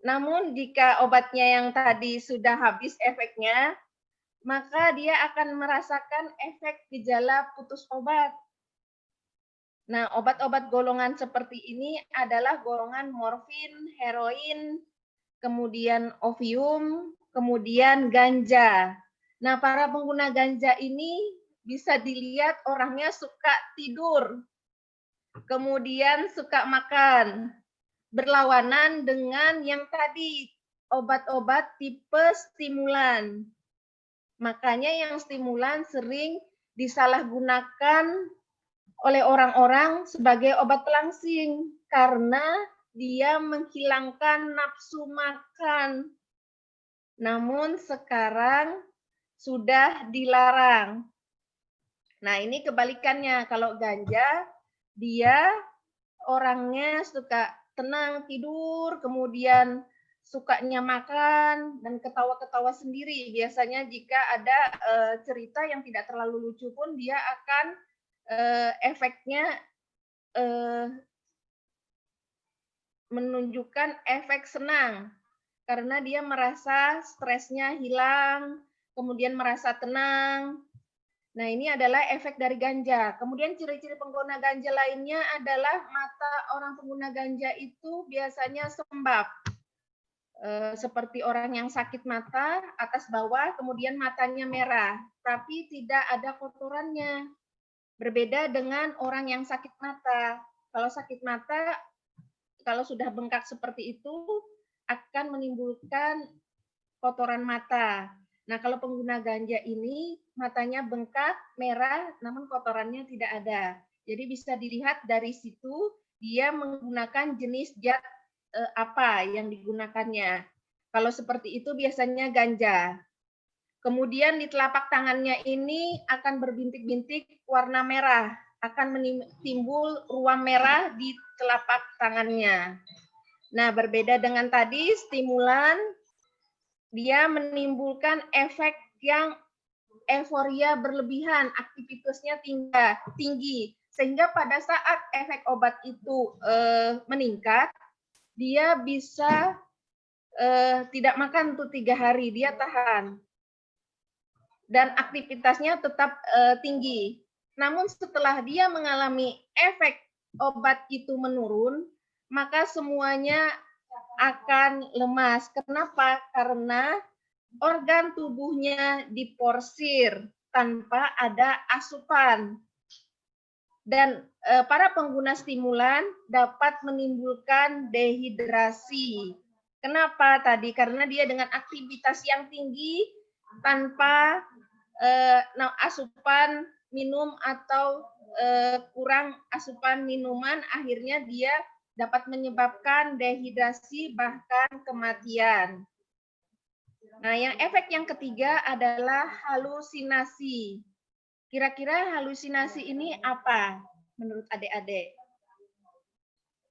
Namun jika obatnya yang tadi sudah habis efeknya, maka dia akan merasakan efek gejala putus obat. Nah, obat-obat golongan seperti ini adalah golongan morfin, heroin, kemudian opium, kemudian ganja. Nah, para pengguna ganja ini bisa dilihat orangnya suka tidur, kemudian suka makan, berlawanan dengan yang tadi, obat-obat tipe stimulan. Makanya yang stimulan sering disalahgunakan oleh orang-orang sebagai obat pelangsing, karena dia menghilangkan nafsu makan. Namun sekarang sudah dilarang. Nah, ini kebalikannya. Kalau ganja, dia orangnya suka tenang, tidur, kemudian sukanya makan, dan ketawa-ketawa sendiri. Biasanya jika ada cerita yang tidak terlalu lucu pun, dia akan efeknya menunjukkan efek senang. Karena dia merasa stresnya hilang, kemudian merasa tenang. Nah, ini adalah efek dari ganja. Kemudian ciri-ciri pengguna ganja lainnya adalah mata orang pengguna ganja itu biasanya sembab. seperti orang yang sakit mata, atas bawah, kemudian matanya merah, tapi tidak ada kotorannya. Berbeda dengan orang yang sakit mata. Kalau sakit mata, kalau sudah bengkak seperti itu, akan menimbulkan kotoran mata. Nah, kalau pengguna ganja ini, matanya bengkak, merah, namun kotorannya tidak ada. Jadi bisa dilihat dari situ, dia menggunakan jenis zat apa yang digunakannya. Kalau seperti itu biasanya ganja. Kemudian di telapak tangannya ini akan berbintik-bintik warna merah, akan timbul ruam merah di telapak tangannya. Nah, berbeda dengan tadi stimulan, dia menimbulkan efek yang euforia berlebihan, aktivitasnya tinggi, sehingga pada saat efek obat itu meningkat, dia bisa tidak makan tuh 3 hari, dia tahan. Dan aktivitasnya tetap tinggi. Namun setelah dia mengalami efek obat itu menurun, maka semuanya akan lemas. Kenapa? Karena organ tubuhnya diporsir tanpa ada asupan. Dan para pengguna stimulan dapat menimbulkan dehidrasi. Kenapa tadi? Karena dia dengan aktivitas yang tinggi tanpa asupan minum atau kurang asupan minuman, akhirnya dia dapat menyebabkan dehidrasi bahkan kematian. Nah, efek yang ketiga adalah halusinasi. Kira-kira halusinasi ini apa menurut adik-adik?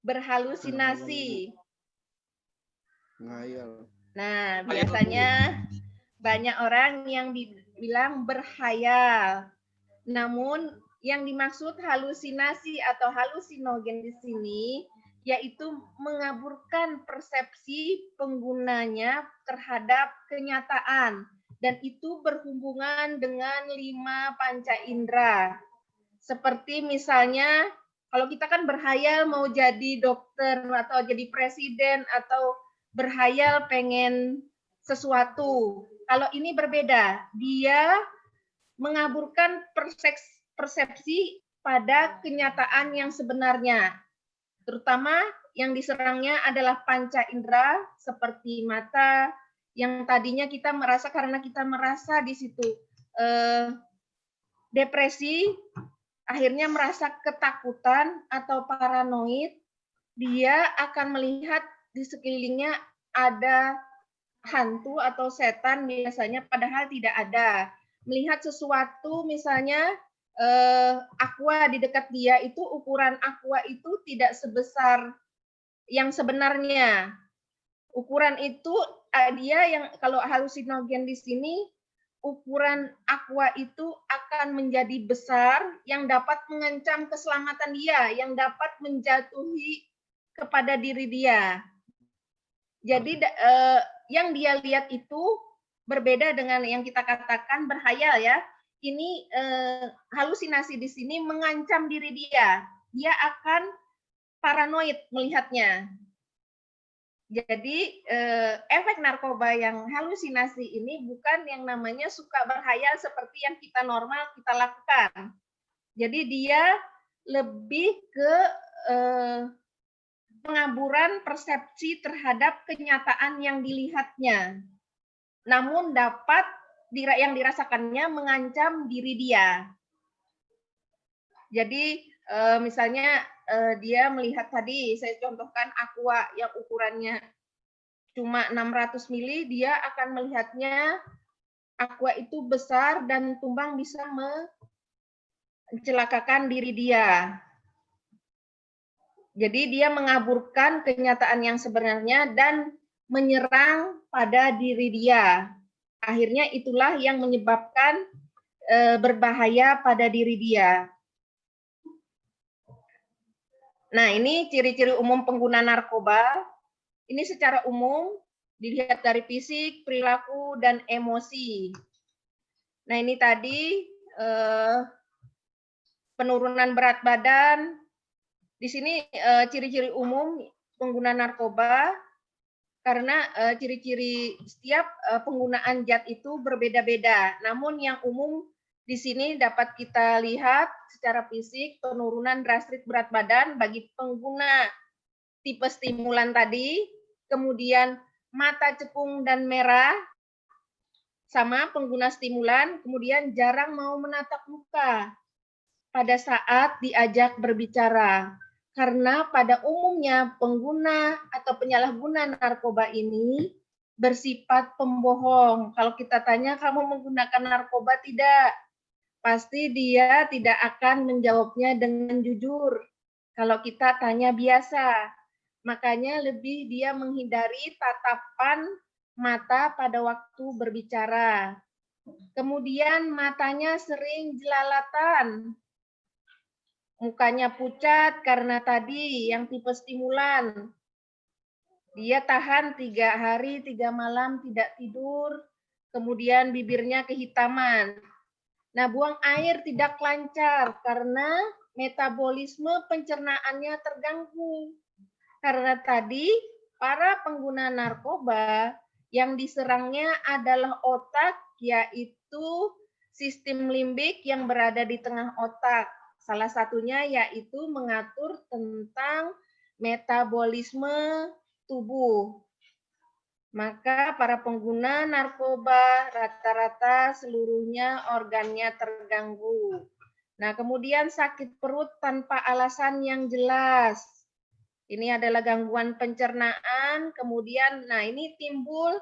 Berhalusinasi. Ngayal. Nah, biasanya banyak orang yang bilang berhayal. Namun yang dimaksud halusinasi atau halusinogen di sini yaitu mengaburkan persepsi penggunanya terhadap kenyataan, dan itu berhubungan dengan 5 panca indera. Seperti misalnya kalau kita kan berhayal mau jadi dokter atau jadi presiden atau berhayal pengen sesuatu. Kalau ini berbeda, dia mengaburkan persepsi pada kenyataan yang sebenarnya. Terutama yang diserangnya adalah panca indera seperti mata, yang tadinya kita merasa karena kita merasa di situ depresi, akhirnya merasa ketakutan atau paranoid, dia akan melihat di sekelilingnya ada hantu atau setan biasanya, padahal tidak ada. Melihat sesuatu misalnya aqua di dekat dia, itu ukuran aqua itu tidak sebesar yang sebenarnya. Ukuran itu dia yang kalau halusinogen di sini, ukuran aqua itu akan menjadi besar yang dapat mengancam keselamatan dia, yang dapat menjatuhi kepada diri dia. Jadi yang dia lihat itu berbeda dengan yang kita katakan berhayal ya. Ini halusinasi di sini mengancam diri dia. Dia akan paranoid melihatnya. Jadi efek narkoba yang halusinasi ini bukan yang namanya suka berhayal seperti yang kita normal kita lakukan. Jadi dia lebih ke pengaburan persepsi terhadap kenyataan yang dilihatnya. Namun dapat yang dirasakannya mengancam diri dia. Jadi misalnya dia melihat tadi, saya contohkan aqua yang ukurannya cuma 600 mili, dia akan melihatnya aqua itu besar dan tumbang bisa mencelakakan diri dia. Jadi dia mengaburkan kenyataan yang sebenarnya dan menyerang pada diri dia. Akhirnya itulah yang menyebabkan berbahaya pada diri dia. Nah, ini ciri-ciri umum pengguna narkoba. Ini secara umum dilihat dari fisik, perilaku, dan emosi. Nah, ini tadi penurunan berat badan. Di sini ciri-ciri umum pengguna narkoba karena ciri-ciri setiap penggunaan zat itu berbeda-beda. Namun yang umum di sini dapat kita lihat secara fisik penurunan drastis berat badan bagi pengguna tipe stimulan tadi, kemudian mata cekung dan merah sama pengguna stimulan, kemudian jarang mau menatap muka pada saat diajak berbicara. Karena pada umumnya pengguna atau penyalahguna narkoba ini bersifat pembohong. Kalau kita tanya, kamu menggunakan narkoba? Tidak. Pasti dia tidak akan menjawabnya dengan jujur. Kalau kita tanya biasa, makanya lebih dia menghindari tatapan mata pada waktu berbicara. Kemudian matanya sering jelalatan. Mukanya pucat karena tadi yang tipe stimulan. Dia tahan 3 hari, 3 malam tidak tidur, kemudian bibirnya kehitaman. Nah, buang air tidak lancar karena metabolisme pencernaannya terganggu. Karena tadi para pengguna narkoba yang diserangnya adalah otak, yaitu sistem limbik yang berada di tengah otak. Salah satunya yaitu mengatur tentang metabolisme tubuh. Maka para pengguna narkoba rata-rata seluruhnya organnya terganggu. Nah, kemudian sakit perut tanpa alasan yang jelas. Ini adalah gangguan pencernaan. Kemudian, nah ini timbul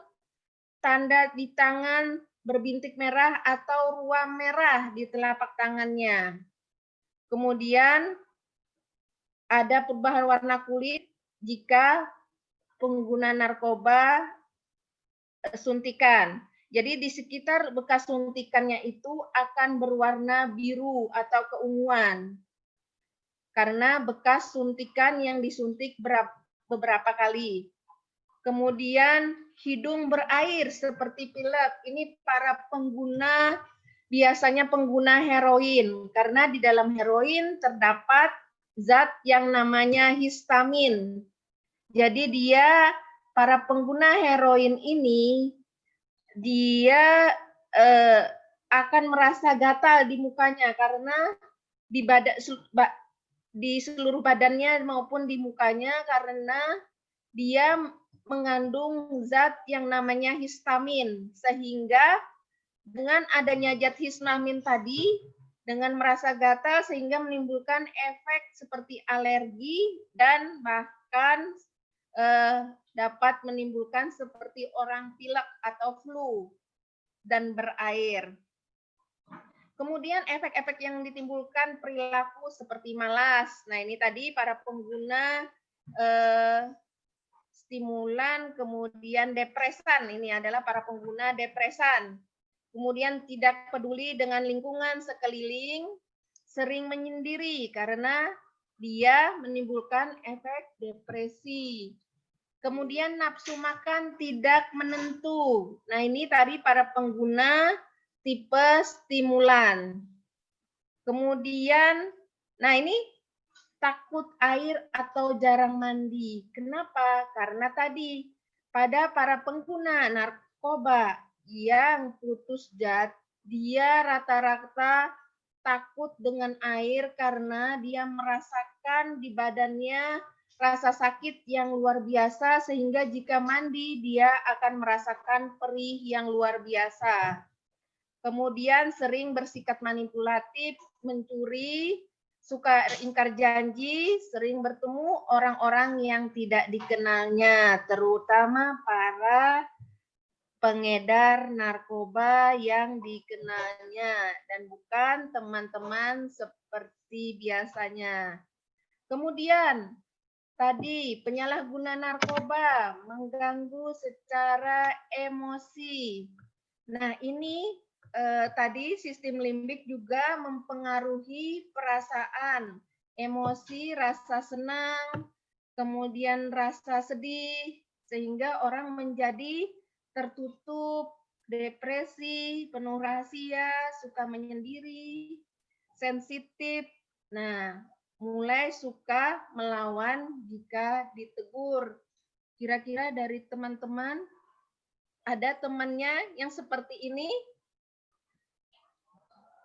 tanda di tangan berbintik merah atau ruam merah di telapak tangannya. Kemudian ada perubahan warna kulit jika pengguna narkoba suntikan. Jadi di sekitar bekas suntikannya itu akan berwarna biru atau keunguan. Karena bekas suntikan yang disuntik beberapa kali. Kemudian hidung berair seperti pilek. Ini para pengguna, biasanya pengguna heroin. Karena di dalam heroin terdapat zat yang namanya histamin. Jadi dia, para pengguna heroin ini, dia akan merasa gatal di mukanya karena di seluruh badannya maupun di mukanya karena dia mengandung zat yang namanya histamin, sehingga dengan adanya zat histamin tadi dengan merasa gatal sehingga menimbulkan efek seperti alergi dan bahkan dapat menimbulkan seperti orang pilek atau flu dan berair. Kemudian efek-efek yang ditimbulkan perilaku seperti malas. Nah, ini tadi para pengguna stimulan, kemudian depresan. Ini adalah para pengguna depresan. Kemudian tidak peduli dengan lingkungan sekeliling, sering menyendiri karena dia menimbulkan efek depresi. Kemudian nafsu makan tidak menentu. Nah, ini tadi para pengguna tipe stimulan. Kemudian, nah ini takut air atau jarang mandi. Kenapa? Karena tadi pada para pengguna narkoba yang putus zat, dia rata-rata takut dengan air karena dia merasakan di badannya rasa sakit yang luar biasa sehingga jika mandi dia akan merasakan perih yang luar biasa. Kemudian sering bersikap manipulatif, mencuri, suka ingkar janji, sering bertemu orang-orang yang tidak dikenalnya, terutama para pengedar narkoba yang dikenalnya dan bukan teman-teman seperti biasanya. Kemudian tadi penyalahguna narkoba mengganggu secara emosi. Nah, ini tadi sistem limbik juga mempengaruhi perasaan, emosi, rasa senang, kemudian rasa sedih, sehingga orang menjadi tertutup, depresi, penuh rahasia, suka menyendiri, sensitif. Nah, mulai suka melawan jika ditegur. Kira-kira dari teman-teman ada temannya yang seperti ini?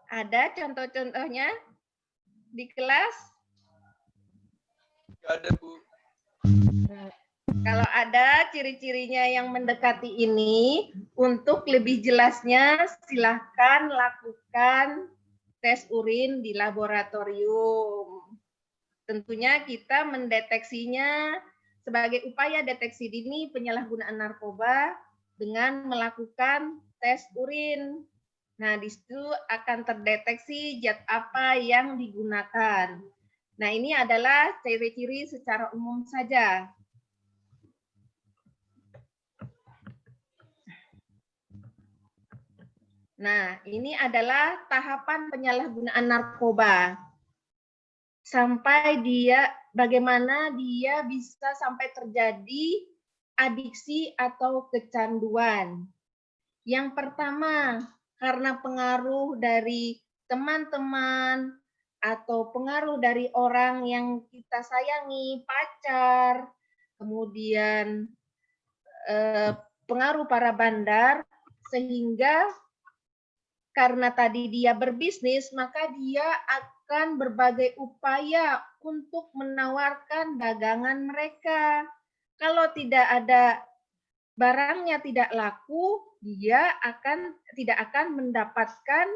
Ada contoh-contohnya di kelas? Nggak ada, Bu. Kalau ada ciri-cirinya yang mendekati ini, untuk lebih jelasnya silahkan lakukan tes urin di laboratorium. Tentunya kita mendeteksinya sebagai upaya deteksi dini penyalahgunaan narkoba dengan melakukan tes urin. Nah, di situ akan terdeteksi zat apa yang digunakan. Nah, ini adalah ciri-ciri secara umum saja. Nah, ini adalah tahapan penyalahgunaan narkoba. Sampai bagaimana dia bisa sampai terjadi adiksi atau kecanduan. Yang pertama, karena pengaruh dari teman-teman atau pengaruh dari orang yang kita sayangi, pacar, kemudian pengaruh para bandar, sehingga karena tadi dia berbisnis, maka dia akan berbagai upaya untuk menawarkan dagangan mereka. Kalau tidak ada barangnya tidak laku, dia tidak akan mendapatkan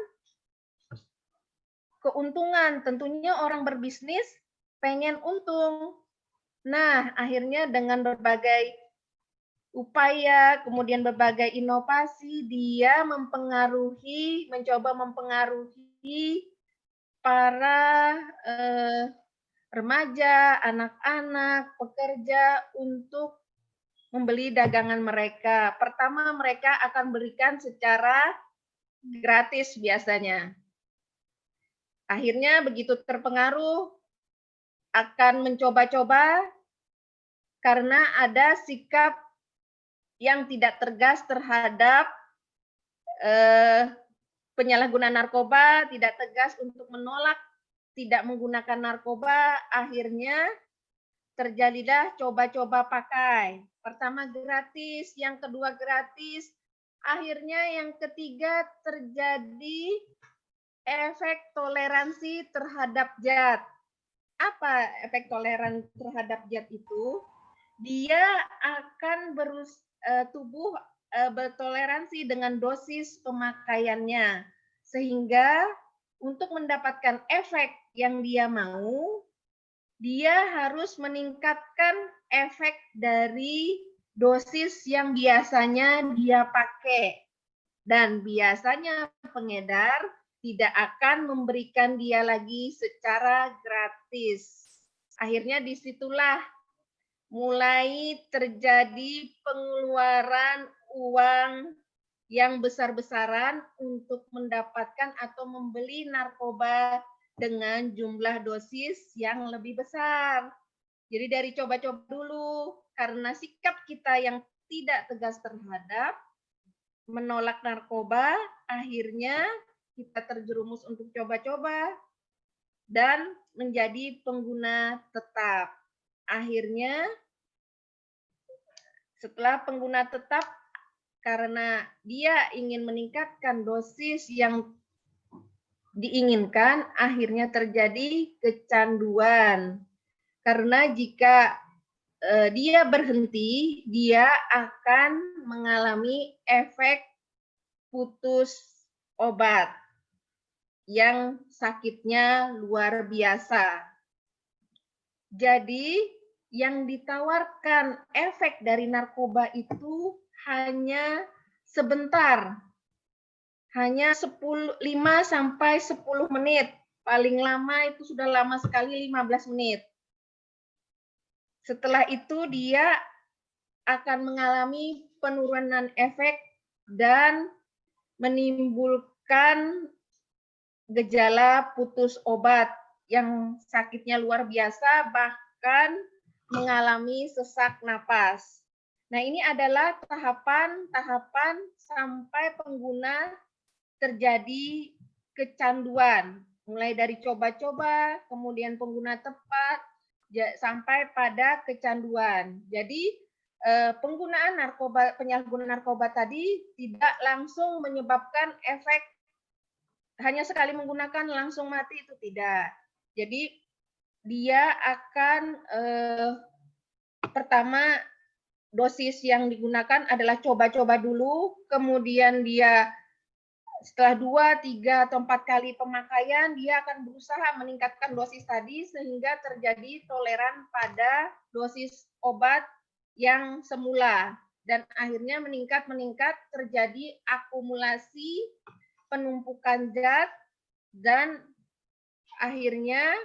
keuntungan. Tentunya orang berbisnis pengen untung. Nah, akhirnya dengan berbagai upaya, kemudian berbagai inovasi, dia mencoba mempengaruhi para remaja, anak-anak, pekerja untuk membeli dagangan mereka. Pertama, mereka akan berikan secara gratis biasanya. Akhirnya begitu terpengaruh, akan mencoba-coba karena ada sikap yang tidak tegas terhadap penyalahgunaan narkoba, tidak tegas untuk menolak tidak menggunakan narkoba, akhirnya terjadilah coba-coba pakai. Pertama gratis, yang kedua gratis, akhirnya yang ketiga terjadi efek toleransi terhadap zat. Apa efek toleransi terhadap zat itu? Dia akan tubuh bertoleransi dengan dosis pemakaiannya, sehingga untuk mendapatkan efek yang dia mau, dia harus meningkatkan efek dari dosis yang biasanya dia pakai. Dan biasanya pengedar tidak akan memberikan dia lagi secara gratis. Akhirnya disitulah mulai terjadi pengeluaran uang yang besar-besaran untuk mendapatkan atau membeli narkoba dengan jumlah dosis yang lebih besar. Jadi dari coba-coba dulu, karena sikap kita yang tidak tegas terhadap menolak narkoba, akhirnya kita terjerumus untuk coba-coba dan menjadi pengguna tetap. Akhirnya setelah pengguna tetap, karena dia ingin meningkatkan dosis yang diinginkan, akhirnya terjadi kecanduan. Karena jika dia berhenti, dia akan mengalami efek putus obat yang sakitnya luar biasa. Jadi yang ditawarkan efek dari narkoba itu hanya sebentar. Hanya 5 sampai 10 menit. Paling lama itu sudah lama sekali 15 menit. Setelah itu dia akan mengalami penurunan efek dan menimbulkan gejala putus obat yang sakitnya luar biasa, bahkan mengalami sesak napas. Nah, ini adalah tahapan-tahapan sampai pengguna terjadi kecanduan. Mulai dari coba-coba, kemudian pengguna tepat, sampai pada kecanduan. Jadi, penggunaan narkoba, penyalahgunaan narkoba tadi tidak langsung menyebabkan efek hanya sekali menggunakan langsung mati, itu tidak. Jadi dia akan pertama dosis yang digunakan adalah coba-coba dulu, kemudian dia setelah 2, 3, atau 4 kali pemakaian, dia akan berusaha meningkatkan dosis tadi sehingga terjadi toleran pada dosis obat yang semula. Dan akhirnya meningkat, terjadi akumulasi, penumpukan zat, dan akhirnya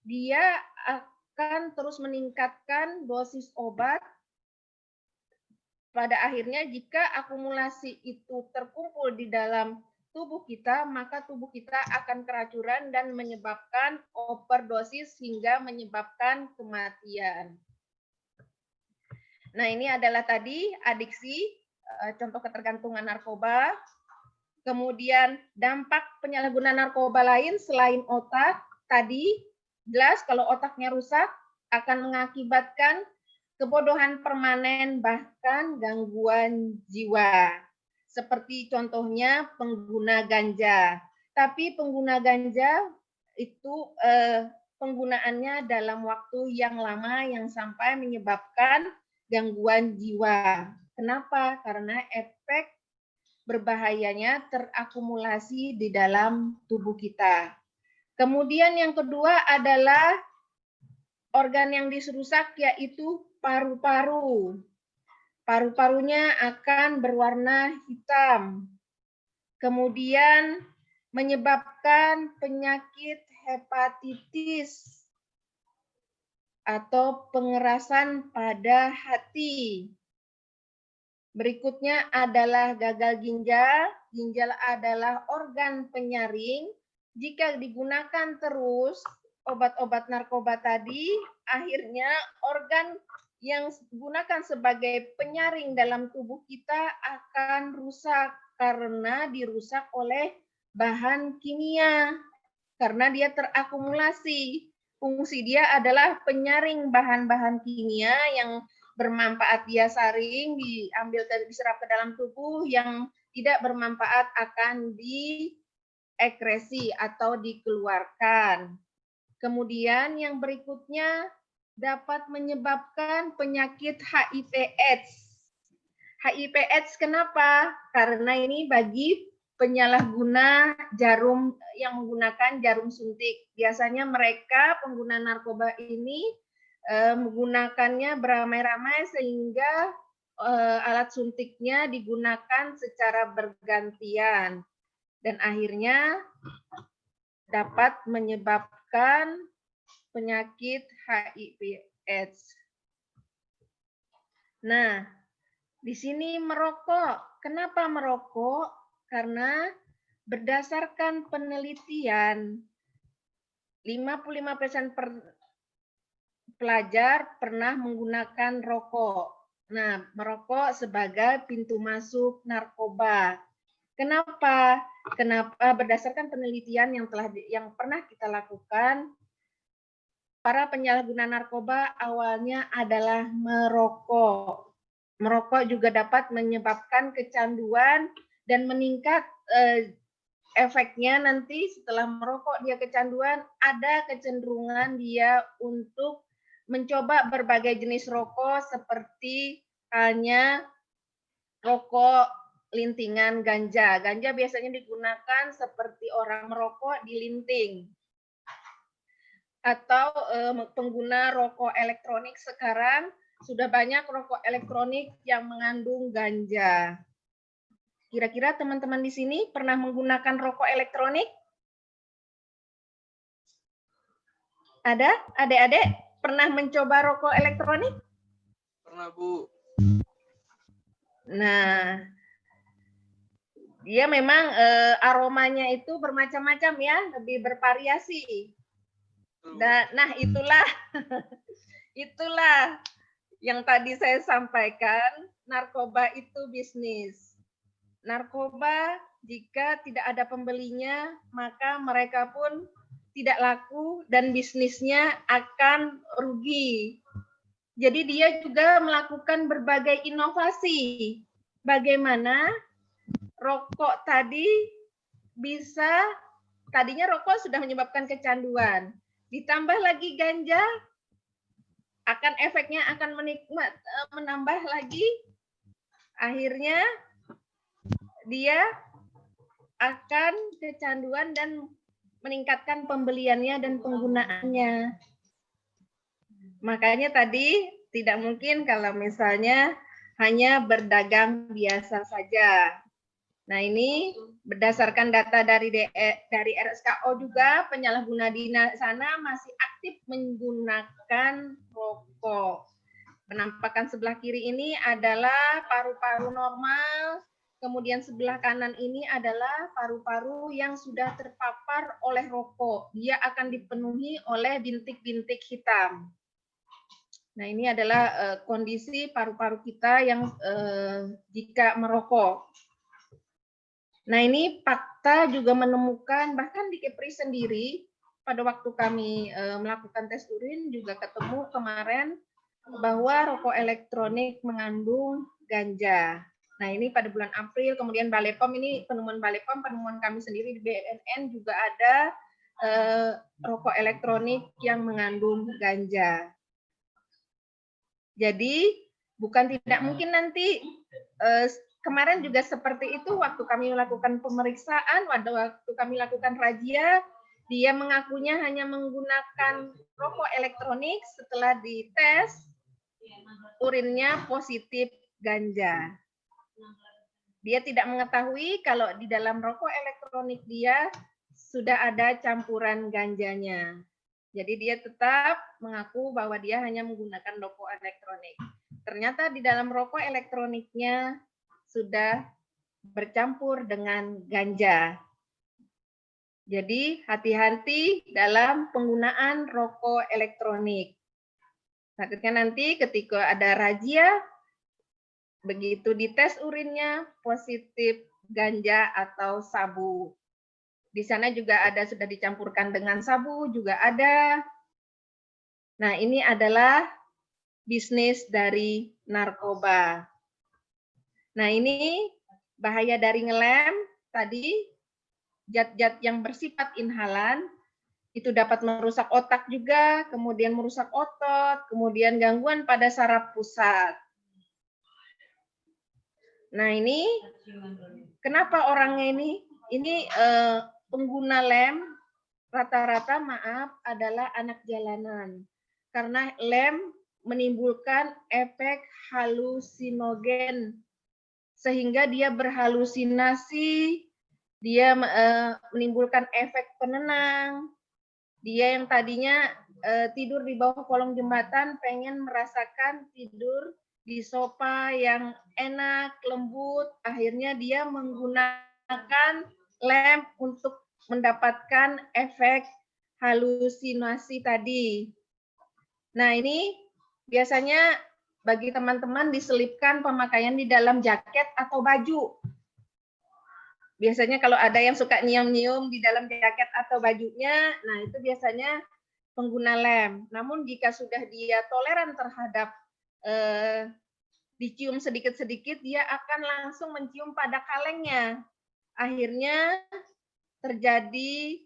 dia akan terus meningkatkan dosis obat. Pada akhirnya jika akumulasi itu terkumpul di dalam tubuh kita, maka tubuh kita akan keracunan dan menyebabkan overdosis hingga menyebabkan kematian. Nah, ini adalah tadi adiksi, contoh ketergantungan narkoba. Kemudian dampak penyalahgunaan narkoba lain selain otak, tadi jelas kalau otaknya rusak akan mengakibatkan kebodohan permanen bahkan gangguan jiwa. Seperti contohnya pengguna ganja. Tapi pengguna ganja itu penggunaannya dalam waktu yang lama yang sampai menyebabkan gangguan jiwa. Kenapa? Karena efek berbahayanya terakumulasi di dalam tubuh kita. Kemudian yang kedua adalah organ yang dirusak, yaitu paru-paru. Paru-parunya akan berwarna hitam. Kemudian menyebabkan penyakit hepatitis atau pengerasan pada hati. Berikutnya adalah gagal ginjal. Ginjal adalah organ penyaring. Jika digunakan terus obat-obat narkoba tadi, akhirnya organ yang digunakan sebagai penyaring dalam tubuh kita akan rusak karena dirusak oleh bahan kimia. Karena dia terakumulasi. Fungsi dia adalah penyaring bahan-bahan kimia yang bermanfaat dia saring, diambil diserap ke dalam tubuh, yang tidak bermanfaat akan diekresi atau dikeluarkan. Kemudian yang berikutnya dapat menyebabkan penyakit HIV/AIDS. HIV/AIDS kenapa? Karena ini bagi penyalahguna jarum yang menggunakan jarum suntik. Biasanya mereka pengguna narkoba ini menggunakannya beramai-ramai sehingga alat suntiknya digunakan secara bergantian dan akhirnya dapat menyebabkan penyakit HIV/AIDS. Nah, di sini merokok. Kenapa merokok? Karena berdasarkan penelitian 55% pelajar pernah menggunakan rokok. Nah, merokok sebagai pintu masuk narkoba. Kenapa? Kenapa? Berdasarkan penelitian yang pernah kita lakukan, para penyalahguna narkoba awalnya adalah merokok. Merokok juga dapat menyebabkan kecanduan dan meningkat efeknya nanti setelah merokok dia kecanduan, ada kecenderungan dia untuk mencoba berbagai jenis rokok seperti halnya rokok lintingan ganja. Ganja biasanya digunakan seperti orang merokok di linting. Atau pengguna rokok elektronik sekarang sudah banyak rokok elektronik yang mengandung ganja. Kira-kira teman-teman di sini pernah menggunakan rokok elektronik? Ada? Adik-adik pernah mencoba rokok elektronik? Pernah, Bu. Nah, dia memang aromanya itu bermacam-macam ya, lebih bervariasi. Dan, nah, itulah yang tadi saya sampaikan, narkoba itu bisnis. Narkoba jika tidak ada pembelinya, maka mereka pun tidak laku dan bisnisnya akan rugi. Jadi dia juga melakukan berbagai inovasi. Bagaimana rokok tadi bisa, tadinya rokok sudah menyebabkan kecanduan. Ditambah lagi ganja, akan efeknya akan menambah lagi. Akhirnya dia akan kecanduan dan meningkatkan pembeliannya dan penggunaannya. Makanya tadi tidak mungkin kalau misalnya hanya berdagang biasa saja. Nah, ini berdasarkan data dari RSKO juga, penyalahguna di sana masih aktif menggunakan rokok. Penampakan sebelah kiri ini adalah paru-paru normal, kemudian sebelah kanan ini adalah paru-paru yang sudah terpapar oleh rokok. Dia akan dipenuhi oleh bintik-bintik hitam. Nah, ini adalah kondisi paru-paru kita yang jika merokok. Nah, ini fakta juga menemukan, bahkan di Kepri sendiri, pada waktu kami melakukan tes urin juga ketemu kemarin bahwa rokok elektronik mengandung ganja. Nah, ini pada bulan April, kemudian Balai POM, ini penemuan Balai POM, penemuan kami sendiri di BNN juga ada rokok elektronik yang mengandung ganja. Jadi, bukan tidak mungkin nanti kemarin juga seperti itu waktu kami melakukan pemeriksaan, waktu kami lakukan razia, dia mengakunya hanya menggunakan rokok elektronik, setelah dites urinnya positif ganja. Dia tidak mengetahui kalau di dalam rokok elektronik dia sudah ada campuran ganjanya. Jadi dia tetap mengaku bahwa dia hanya menggunakan rokok elektronik. Ternyata di dalam rokok elektroniknya sudah bercampur dengan ganja. Jadi hati-hati dalam penggunaan rokok elektronik. Takutnya nanti ketika ada razia, begitu dites urinnya positif ganja atau sabu. Di sana juga ada sudah dicampurkan dengan sabu, juga ada. Nah, ini adalah bisnis dari narkoba. Nah, ini bahaya dari ngelem tadi, zat-zat yang bersifat inhalan, itu dapat merusak otak juga, kemudian merusak otot, kemudian gangguan pada saraf pusat. Nah, ini kenapa orangnya ini pengguna lem rata-rata adalah anak jalanan. Karena lem menimbulkan efek halusinogen sehingga dia berhalusinasi, dia menimbulkan efek penenang. Dia yang tadinya tidur di bawah kolong jembatan pengen merasakan tidur di sofa yang enak, lembut, akhirnya dia menggunakan lem untuk mendapatkan efek halusinasi tadi. Nah, ini biasanya bagi teman-teman diselipkan pemakaian di dalam jaket atau baju. Biasanya kalau ada yang suka nyium-nyium di dalam jaket atau bajunya, nah itu biasanya pengguna lem. Namun jika sudah dia toleran terhadap dicium sedikit-sedikit, dia akan langsung mencium pada kalengnya. Akhirnya terjadi,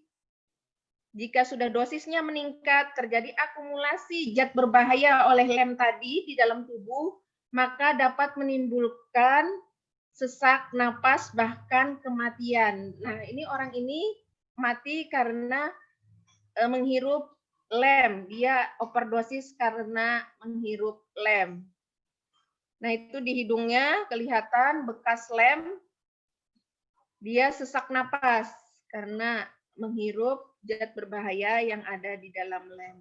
jika sudah dosisnya meningkat, terjadi akumulasi zat berbahaya oleh lem tadi di dalam tubuh, maka dapat menimbulkan sesak napas, bahkan kematian. Nah, ini orang ini mati karena menghirup lem. Dia overdosis karena menghirup lem. Nah, itu di hidungnya kelihatan bekas lem. Dia sesak napas karena menghirup zat berbahaya yang ada di dalam lem.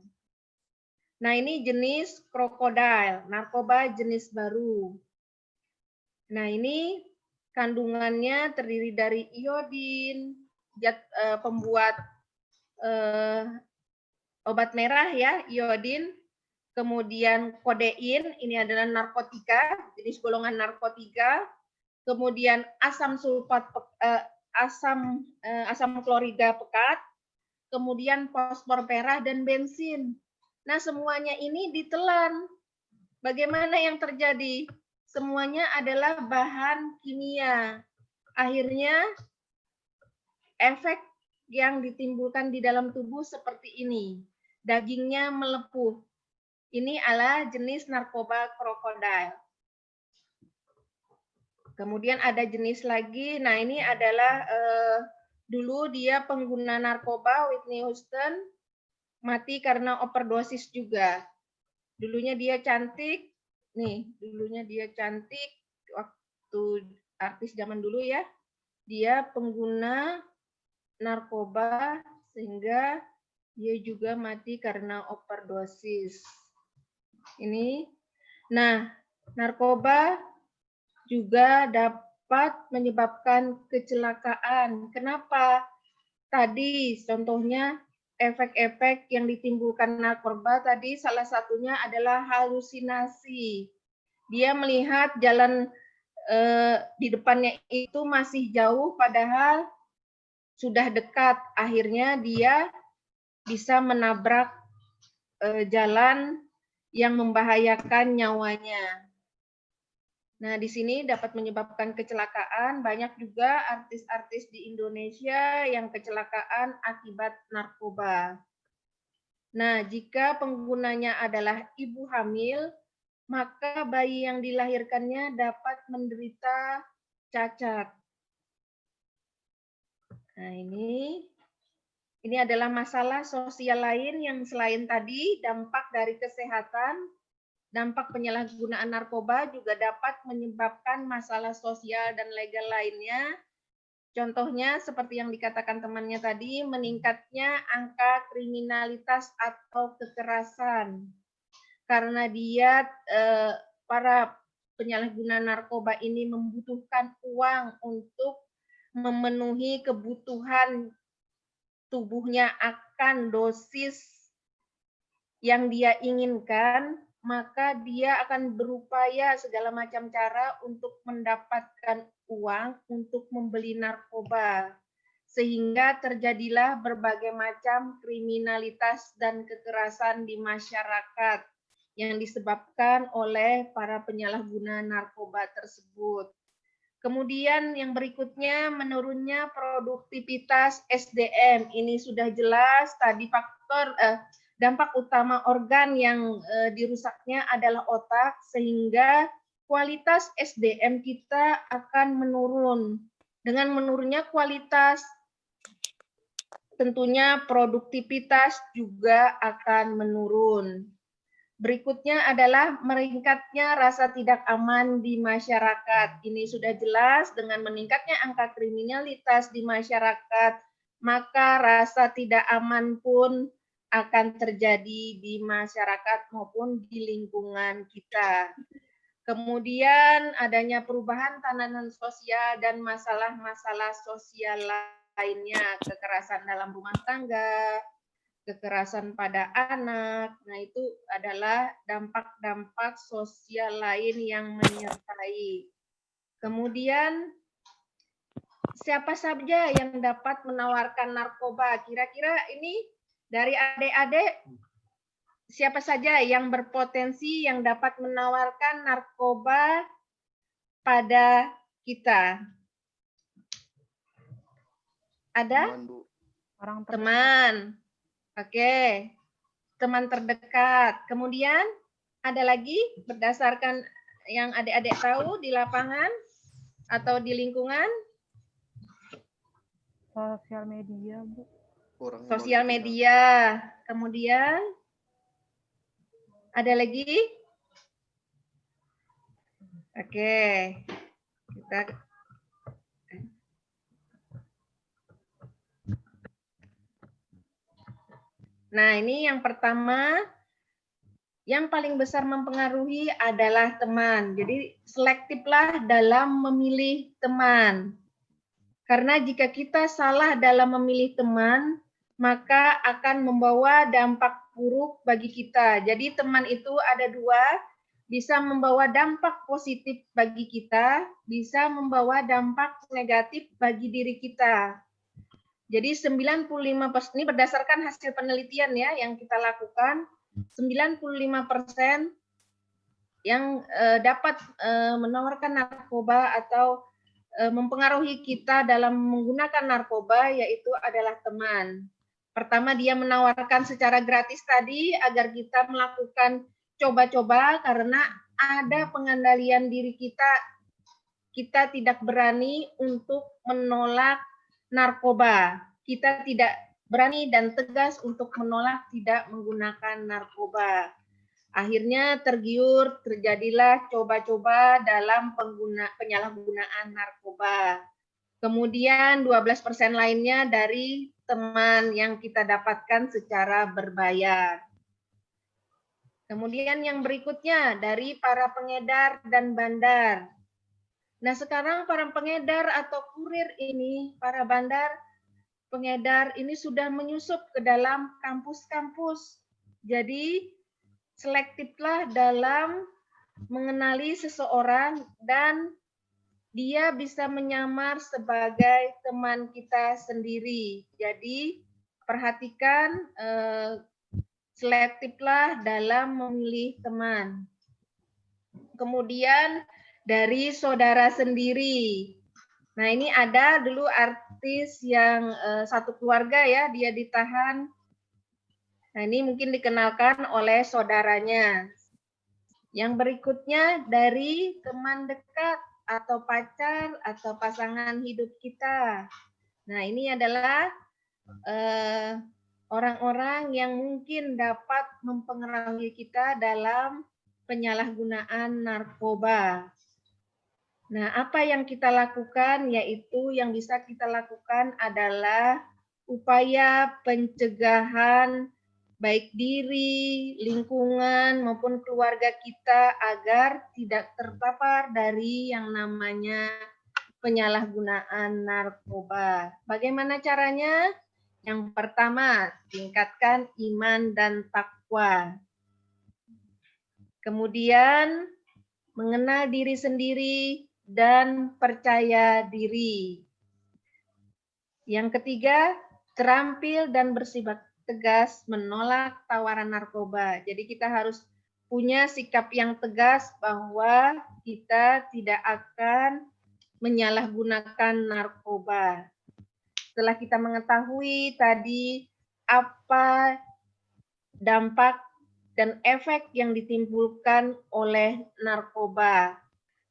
Nah, ini jenis krokodil, narkoba jenis baru. Nah, ini kandungannya terdiri dari iodin, zat pembuat obat merah ya, iodin, kemudian kodein, ini adalah narkotika, jenis golongan narkotika, kemudian asam sulfat, asam klorida pekat, kemudian fosfor merah dan bensin. Nah, semuanya ini ditelan. bagaimana yang terjadi? Semuanya adalah bahan kimia. Akhirnya efek yang ditimbulkan di dalam tubuh seperti ini. Dagingnya melepuh. Ini adalah jenis narkoba krokodil. Kemudian ada jenis lagi. Nah, ini adalah dulu dia pengguna narkoba, Whitney Houston, mati karena overdosis juga. Dulunya dia cantik. Nih, dulunya dia cantik waktu artis zaman dulu ya. Dia pengguna narkoba sehingga dia juga mati karena overdosis. Ini. Nah, narkoba juga dapat menyebabkan kecelakaan. Kenapa? Tadi contohnya efek-efek yang ditimbulkan narkoba tadi salah satunya adalah halusinasi. Dia melihat jalan di depannya itu masih jauh padahal sudah dekat. Akhirnya dia bisa menabrak jalan yang membahayakan nyawanya. Nah, di sini dapat menyebabkan kecelakaan. Banyak juga artis-artis di Indonesia yang kecelakaan akibat narkoba. Nah, jika penggunanya adalah ibu hamil, maka bayi yang dilahirkannya dapat menderita cacat. Nah, ini adalah masalah sosial lain yang selain tadi dampak dari kesehatan, dampak penyalahgunaan narkoba juga dapat menyebabkan masalah sosial dan legal lainnya. Contohnya seperti yang dikatakan temannya tadi, meningkatnya angka kriminalitas atau kekerasan. Karena dia para penyalahguna narkoba ini membutuhkan uang untuk memenuhi kebutuhan tubuhnya akan dosis yang dia inginkan, maka dia akan berupaya segala macam cara untuk mendapatkan uang untuk membeli narkoba. Sehingga terjadilah berbagai macam kriminalitas dan kekerasan di masyarakat yang disebabkan oleh para penyalahguna narkoba tersebut. Kemudian yang berikutnya menurunnya produktivitas SDM. Ini sudah jelas tadi faktor dampak utama organ yang dirusaknya adalah otak, sehingga kualitas SDM kita akan menurun. Dengan menurunnya kualitas, tentunya produktivitas juga akan menurun. Berikutnya adalah meningkatnya rasa tidak aman di masyarakat. Ini sudah jelas dengan meningkatnya angka kriminalitas di masyarakat, maka rasa tidak aman pun akan terjadi di masyarakat maupun di lingkungan kita. Kemudian adanya perubahan tatanan sosial dan masalah-masalah sosial lainnya, kekerasan dalam rumah tangga, kekerasan pada anak. Nah, itu adalah dampak-dampak sosial lain yang menyertai. Kemudian, siapa saja yang dapat menawarkan narkoba? Kira-kira ini dari adik-adik, siapa saja yang berpotensi yang dapat menawarkan narkoba pada kita? Ada? Orang Teman. Oke, teman terdekat. Kemudian ada lagi berdasarkan yang adik-adik tahu di lapangan atau di lingkungan? sosial media, Bu. Sosial media. Kemudian ada lagi? Oke, kita Nah, ini yang pertama, yang paling besar mempengaruhi adalah teman. Jadi, selektiflah dalam memilih teman. Karena jika kita salah dalam memilih teman, maka akan membawa dampak buruk bagi kita. Jadi, teman itu ada dua, bisa membawa dampak positif bagi kita, bisa membawa dampak negatif bagi diri kita. Jadi 95% ini berdasarkan hasil penelitian ya yang kita lakukan, 95% yang dapat menawarkan narkoba atau mempengaruhi kita dalam menggunakan narkoba, yaitu adalah teman. Pertama, dia menawarkan secara gratis tadi agar kita melakukan coba-coba karena ada pengendalian diri kita. Kita tidak berani untuk menolak narkoba. Kita tidak berani dan tegas untuk menolak tidak menggunakan narkoba. Akhirnya terjadilah coba-coba dalam penyalahgunaan narkoba. Kemudian 12% lainnya dari teman yang kita dapatkan secara berbayar. Kemudian yang berikutnya dari para pengedar dan bandar. Nah, sekarang para pengedar atau kurir ini, para bandar, pengedar ini sudah menyusup ke dalam kampus-kampus. Jadi, selektiflah dalam mengenali seseorang dan dia bisa menyamar sebagai teman kita sendiri. Jadi, perhatikan selektiflah dalam memilih teman. Kemudian dari saudara sendiri. Nah, ini ada dulu artis yang satu keluarga ya, dia ditahan. Nah, ini mungkin dikenalkan oleh saudaranya. Yang berikutnya dari teman dekat atau pacar atau pasangan hidup kita. Nah, ini adalah orang-orang yang mungkin dapat mempengaruhi kita dalam penyalahgunaan narkoba. Nah, apa yang kita lakukan, yaitu yang bisa kita lakukan adalah upaya pencegahan baik diri, lingkungan, maupun keluarga kita agar tidak terpapar dari yang namanya penyalahgunaan narkoba. Bagaimana caranya? Yang pertama, tingkatkan iman dan takwa. Kemudian, mengenal diri sendiri dan percaya diri. Yang ketiga, terampil dan bersifat tegas menolak tawaran narkoba. Jadi kita harus punya sikap yang tegas bahwa kita tidak akan menyalahgunakan narkoba. Setelah kita mengetahui tadi apa dampak dan efek yang ditimbulkan oleh narkoba.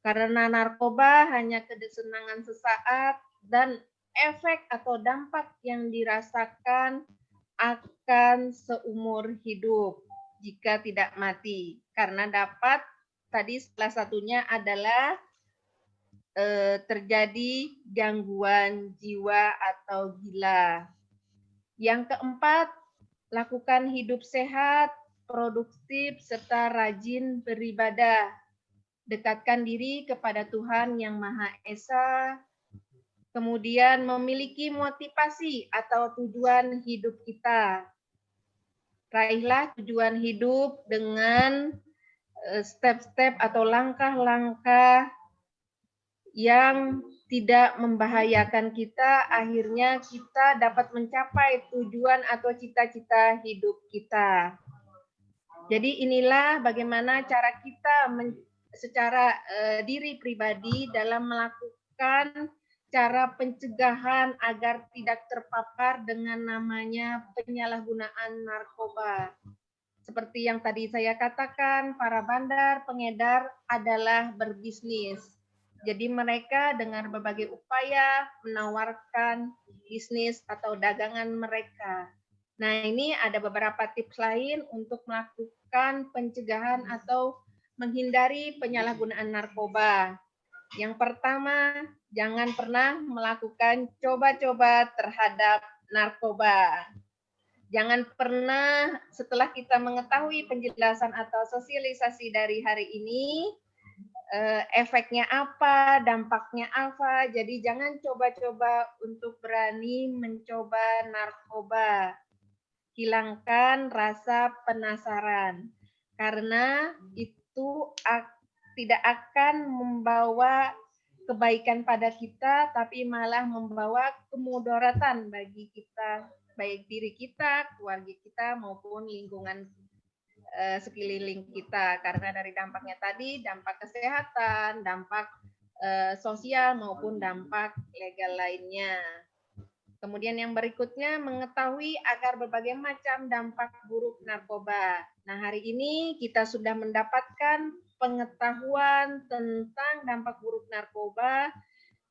Karena narkoba hanya kesenangan sesaat dan efek atau dampak yang dirasakan akan seumur hidup jika tidak mati. Karena dapat, tadi salah satunya adalah terjadi gangguan jiwa atau gila. Yang keempat, lakukan hidup sehat, produktif, serta rajin beribadah. Dekatkan diri kepada Tuhan Yang Maha Esa. Kemudian memiliki motivasi atau tujuan hidup kita. Raihlah tujuan hidup dengan step-step atau langkah-langkah yang tidak membahayakan kita, akhirnya kita dapat mencapai tujuan atau cita-cita hidup kita. Jadi inilah bagaimana cara kita secara diri pribadi dalam melakukan cara pencegahan agar tidak terpapar dengan namanya penyalahgunaan narkoba. Seperti yang tadi saya katakan, para bandar, pengedar adalah berbisnis. Jadi mereka dengan berbagai upaya menawarkan bisnis atau dagangan mereka. Nah, ini ada beberapa tips lain untuk melakukan pencegahan atau menghindari penyalahgunaan narkoba. Yang pertama, jangan pernah melakukan coba-coba terhadap narkoba. Jangan pernah setelah kita mengetahui penjelasan atau sosialisasi dari hari ini, efeknya apa, dampaknya apa. Jadi jangan coba-coba untuk berani mencoba narkoba. Hilangkan rasa penasaran. Karena itu tidak akan membawa kebaikan pada kita, tapi malah membawa kemudaratan bagi kita, baik diri kita, keluarga kita, maupun lingkungan sekeliling kita, karena dari dampaknya tadi, dampak kesehatan, dampak sosial maupun dampak legal lainnya. Kemudian yang berikutnya, mengetahui agar berbagai macam dampak buruk narkoba. Nah, hari ini kita sudah mendapatkan pengetahuan tentang dampak buruk narkoba.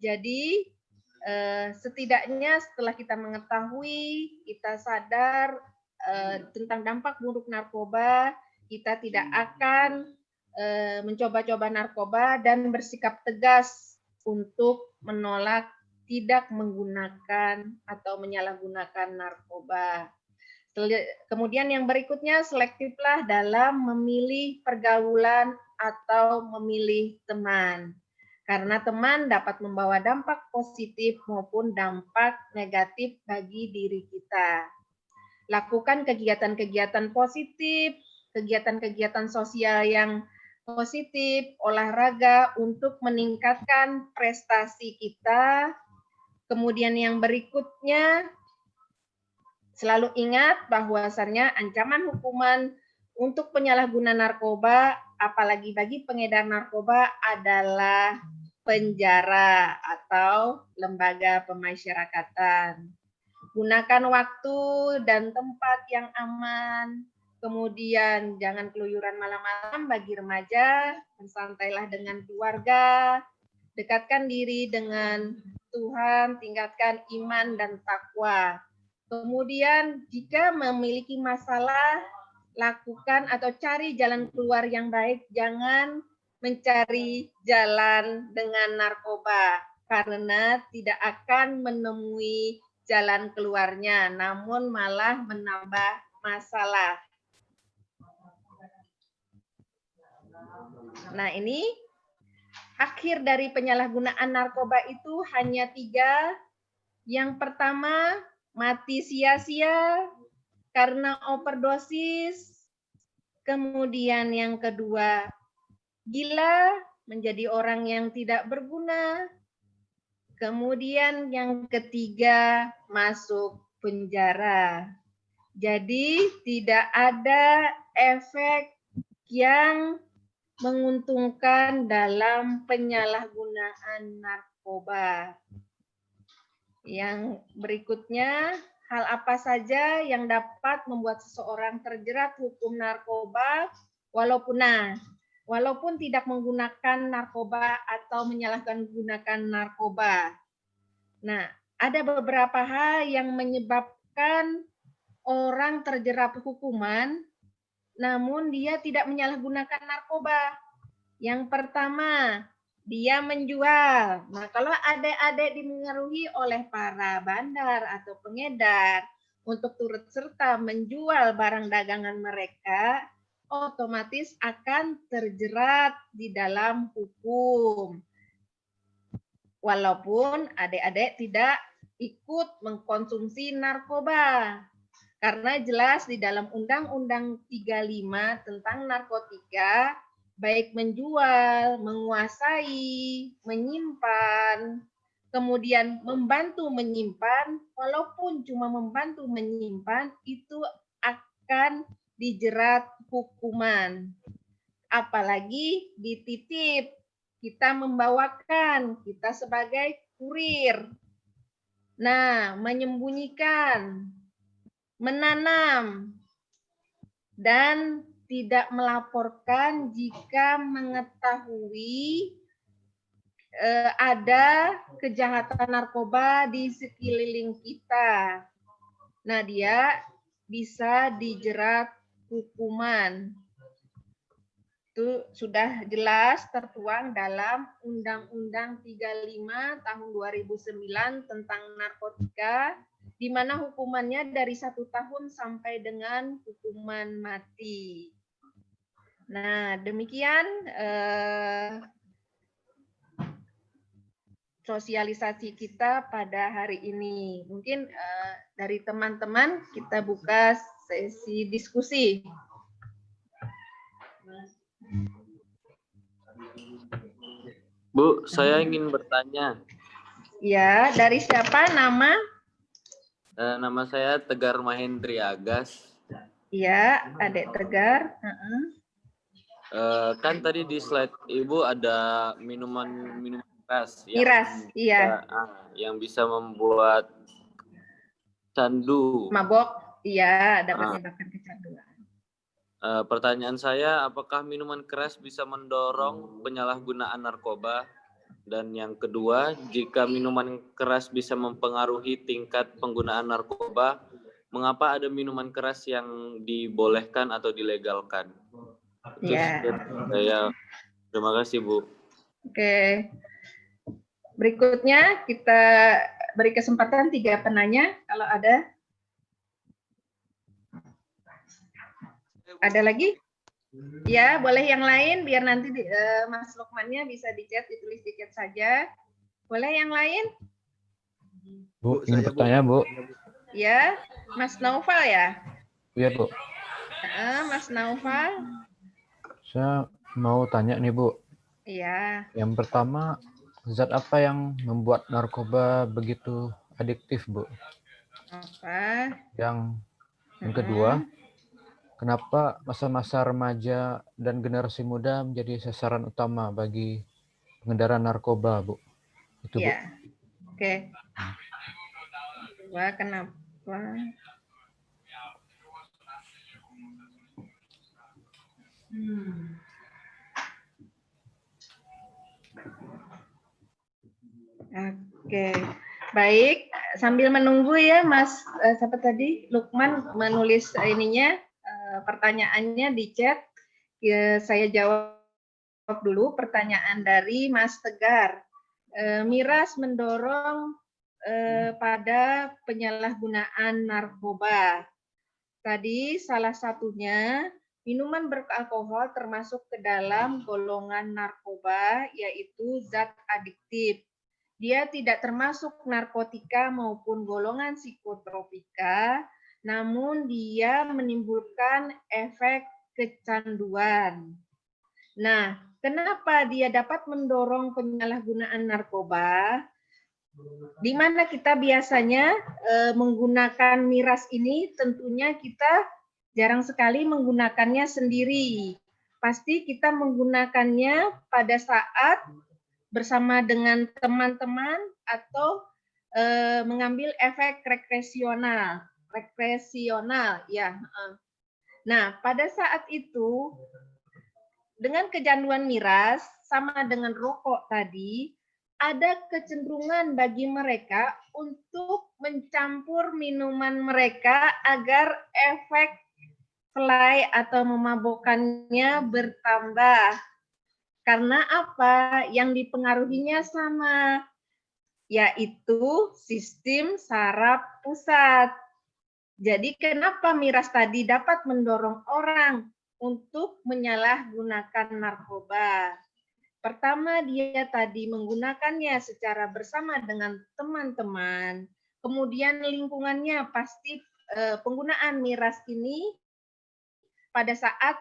Jadi, setidaknya setelah kita mengetahui, kita sadar tentang dampak buruk narkoba, kita tidak akan mencoba-coba narkoba dan bersikap tegas untuk menolak tidak menggunakan atau menyalahgunakan narkoba. Kemudian yang berikutnya, selektiflah dalam memilih pergaulan atau memilih teman. Karena teman dapat membawa dampak positif maupun dampak negatif bagi diri kita. Lakukan kegiatan-kegiatan positif, kegiatan-kegiatan sosial yang positif, olahraga untuk meningkatkan prestasi kita. Kemudian yang berikutnya, selalu ingat bahwasannya ancaman hukuman untuk penyalahguna narkoba, apalagi bagi pengedar narkoba, adalah penjara atau lembaga pemasyarakatan. Gunakan waktu dan tempat yang aman. Kemudian jangan keluyuran malam-malam bagi remaja, bersantailah dengan keluarga, dekatkan diri dengan Tuhan, tingkatkan iman dan takwa. Kemudian jika memiliki masalah, lakukan atau cari jalan keluar yang baik, jangan mencari jalan dengan narkoba, karena tidak akan menemui jalan keluarnya, namun malah menambah masalah. Nah, ini akhir dari penyalahgunaan narkoba itu hanya 3. Yang pertama, mati sia-sia karena overdosis. Kemudian yang kedua, gila, menjadi orang yang tidak berguna. Kemudian yang ketiga, masuk penjara. Jadi tidak ada efek yang menguntungkan dalam penyalahgunaan narkoba. Yang berikutnya, hal apa saja yang dapat membuat seseorang terjerat hukum narkoba walaupun tidak menggunakan narkoba atau menyalahgunakan narkoba. Nah, ada beberapa hal yang menyebabkan orang terjerat hukuman namun dia tidak menyalahgunakan narkoba. Yang pertama, dia menjual. Nah, kalau adik-adik dipengaruhi oleh para bandar atau pengedar untuk turut serta menjual barang dagangan mereka, otomatis akan terjerat di dalam hukum. Walaupun adik-adik tidak ikut mengkonsumsi narkoba. Karena jelas di dalam Undang-Undang 35 tentang narkotika, baik menjual, menguasai, menyimpan, kemudian membantu menyimpan, walaupun cuma membantu menyimpan, itu akan dijerat hukuman. Apalagi dititip, kita membawakan, kita sebagai kurir. Nah, menyembunyikan, menanam, dan tidak melaporkan jika mengetahui ada kejahatan narkoba di sekeliling kita. Nah, dia bisa dijerat hukuman. Itu sudah jelas tertuang dalam Undang-Undang 35 tahun 2009 tentang narkotika, di mana hukumannya dari 1 tahun sampai dengan hukuman mati. Nah, demikian sosialisasi kita pada hari ini. Mungkin dari teman-teman kita buka sesi diskusi. Bu, saya ingin bertanya. Ya, dari siapa nama? Nama saya Tegar Mahendri Agas. Iya, Adik Tegar. Kan tadi di slide Ibu ada minuman keras Miras, iya. Yang bisa membuat candu. Mabok, iya, dapat menyebabkan kecanduan. Pertanyaan saya, apakah minuman keras bisa mendorong penyalahgunaan narkoba? Dan yang kedua, jika minuman keras bisa mempengaruhi tingkat penggunaan narkoba, mengapa ada minuman keras yang dibolehkan atau dilegalkan? Ya. Terima kasih, Bu. Oke. Berikutnya kita beri kesempatan 3 penanya kalau ada. Ada lagi? Ya, boleh yang lain biar nanti Mas Lukmannya bisa di-chat, ditulis di chat saja. Boleh yang lain? Bu, ingin bertanya, Bu. Ya, Mas Naufal ya? Iya, Bu. Mas Naufal. Saya mau tanya nih, Bu. Iya. Yang pertama, zat apa yang membuat narkoba begitu adiktif, Bu? Apa? Yang kedua, kenapa masa-masa remaja dan generasi muda menjadi sasaran utama bagi pengendara narkoba, Bu? Itu, Bu. Ya. Oke. Kedua, kenapa? Oke, baik. Sambil menunggu ya, Mas, siapa tadi? Lukman menulis pertanyaannya di chat. Ya, saya jawab dulu pertanyaan dari Mas Tegar. Miras mendorong pada penyalahgunaan narkoba. Tadi salah satunya minuman beralkohol termasuk ke dalam golongan narkoba, yaitu zat adiktif. Dia tidak termasuk narkotika maupun golongan psikotropika, namun dia menimbulkan efek kecanduan. Nah, kenapa dia dapat mendorong penyalahgunaan narkoba? Di mana kita biasanya menggunakan miras ini, tentunya kita jarang sekali menggunakannya sendiri. Pasti kita menggunakannya pada saat bersama dengan teman-teman atau mengambil efek rekreasional ya. Nah, pada saat itu dengan kecanduan miras sama dengan rokok tadi, ada kecenderungan bagi mereka untuk mencampur minuman mereka agar efek fly atau memabukkannya bertambah. Karena apa? Yang dipengaruhinya sama, yaitu sistem saraf pusat. Jadi kenapa miras tadi dapat mendorong orang untuk menyalahgunakan narkoba? Pertama, dia tadi menggunakannya secara bersama dengan teman-teman. Kemudian lingkungannya pasti penggunaan miras ini pada saat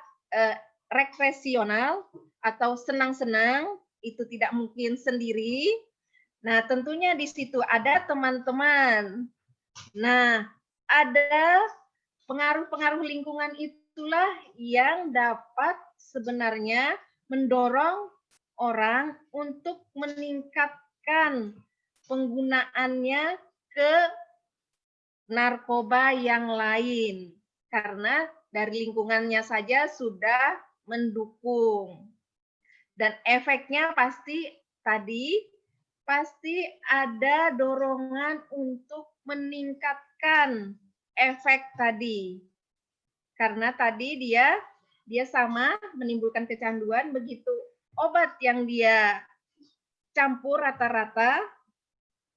rekreasional atau senang-senang, itu tidak mungkin sendiri. Nah, tentunya di situ ada teman-teman. Nah, ada pengaruh-pengaruh lingkungan itulah yang dapat sebenarnya mendorong orang untuk meningkatkan penggunaannya ke narkoba yang lain. Karena dari lingkungannya saja sudah mendukung. Dan efeknya pasti ada dorongan untuk meningkatkan efek tadi. Karena tadi dia sama menimbulkan kecanduan, begitu obat yang dia campur rata-rata,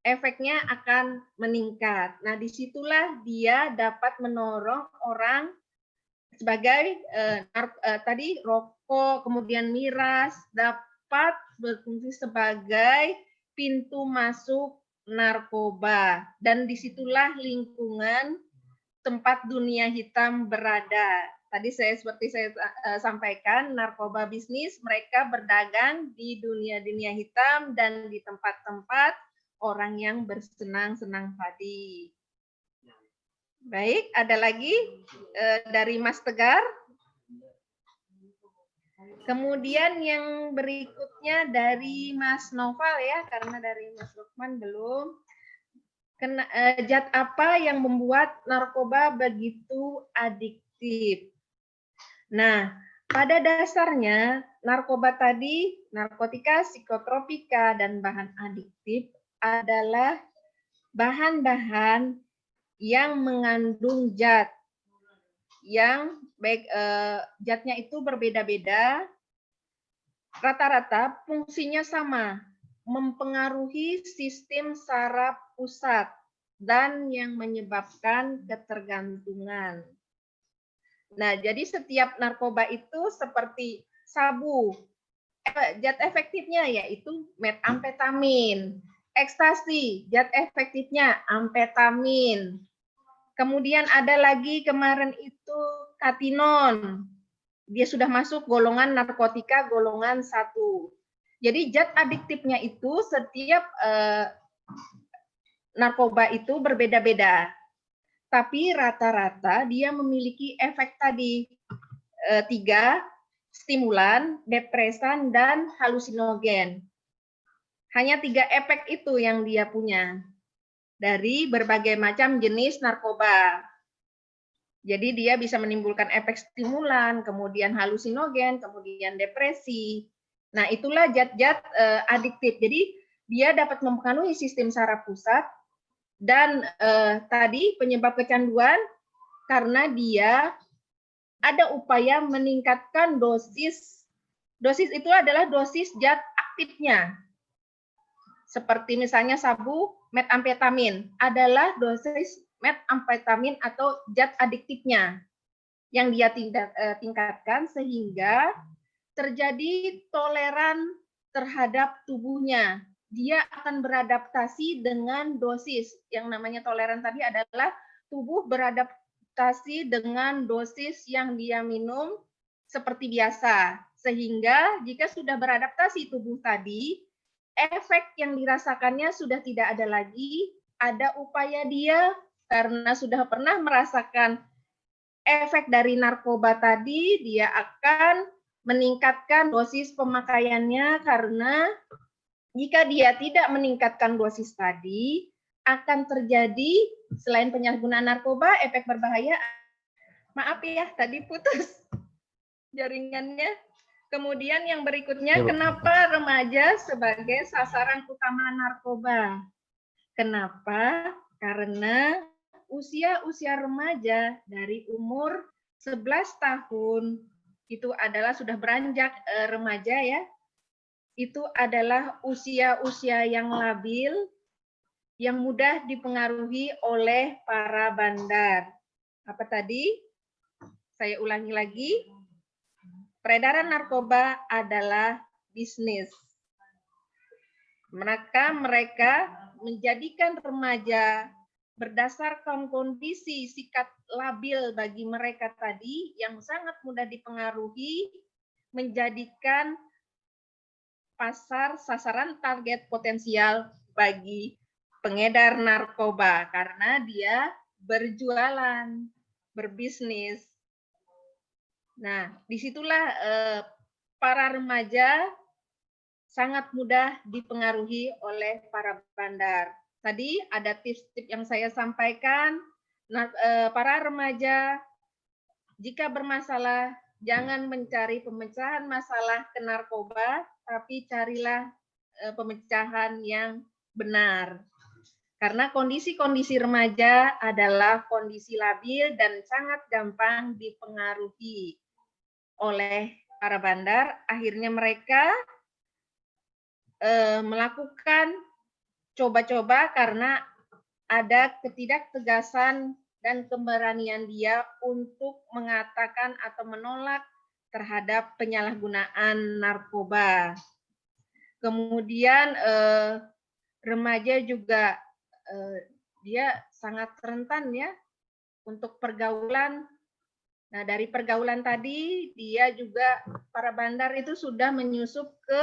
efeknya akan meningkat. Nah, disitulah dia dapat mendorong orang sebagai tadi rokok, kemudian miras, dapat berfungsi sebagai pintu masuk narkoba. Dan disitulah lingkungan tempat dunia hitam berada. Tadi seperti saya sampaikan, narkoba bisnis, mereka berdagang di dunia hitam dan di tempat-tempat orang yang bersenang-senang tadi. Baik, ada lagi dari Mas Tegar. Kemudian yang berikutnya dari Mas Noval ya, karena dari Mas Lukman belum. Zat apa yang membuat narkoba begitu adiktif? Nah, pada dasarnya narkoba tadi, narkotika, psikotropika, dan bahan adiktif adalah bahan-bahan yang mengandung zat yang baik zatnya itu berbeda-beda, rata-rata fungsinya sama, mempengaruhi sistem saraf pusat dan yang menyebabkan ketergantungan. Nah, jadi setiap narkoba itu seperti sabu, zat efektifnya yaitu metamfetamin, ekstasi, zat efektifnya amfetamin. Kemudian ada lagi kemarin itu katinon. Dia sudah masuk golongan narkotika golongan 1. Jadi zat adiktifnya itu setiap narkoba itu berbeda-beda. Tapi rata-rata dia memiliki efek tadi 3, stimulan, depresan, dan halusinogen. Hanya 3 efek itu yang dia punya dari berbagai macam jenis narkoba. Jadi dia bisa menimbulkan efek stimulan, kemudian halusinogen, kemudian depresi. Nah, itulah zat-zat adiktif. Jadi dia dapat mempengaruhi sistem saraf pusat dan tadi penyebab kecanduan karena dia ada upaya meningkatkan dosis. Dosis itu adalah dosis zat aktifnya. Seperti misalnya sabu, metamfetamin adalah dosis metamfetamin atau zat adiktifnya yang dia tingkatkan sehingga terjadi toleran terhadap tubuhnya. Dia akan beradaptasi dengan dosis. Yang namanya toleran tadi adalah tubuh beradaptasi dengan dosis yang dia minum seperti biasa. Sehingga jika sudah beradaptasi tubuh tadi, efek yang dirasakannya sudah tidak ada lagi. Ada upaya dia karena sudah pernah merasakan efek dari narkoba tadi, dia akan meningkatkan dosis pemakaiannya karena jika dia tidak meningkatkan dosis tadi, akan terjadi selain penyalahgunaan narkoba, efek berbahaya. Maaf ya, tadi putus jaringannya. Kemudian yang berikutnya, kenapa remaja sebagai sasaran utama narkoba? Kenapa? Karena usia remaja dari umur 11 tahun itu adalah sudah beranjak remaja ya. Itu adalah usia-usia yang labil yang mudah dipengaruhi oleh para bandar. Apa tadi? Saya ulangi lagi. Peredaran narkoba adalah bisnis. Maka mereka menjadikan remaja berdasarkan kondisi sikap labil bagi mereka tadi yang sangat mudah dipengaruhi menjadikan pasar sasaran target potensial bagi pengedar narkoba karena dia berjualan, berbisnis. Nah, disitulah para remaja sangat mudah dipengaruhi oleh para bandar. Tadi ada tips-tips yang saya sampaikan, para remaja jika bermasalah jangan mencari pemecahan masalah ke narkoba, tapi carilah pemecahan yang benar. Karena kondisi-kondisi remaja adalah kondisi labil dan sangat gampang dipengaruhi oleh para bandar. Akhirnya mereka melakukan coba-coba karena ada ketidaktegasan dan keberanian dia untuk mengatakan atau menolak terhadap penyalahgunaan narkoba. Kemudian remaja juga dia sangat rentan ya untuk pergaulan. Nah, dari pergaulan tadi dia juga para bandar itu sudah menyusup ke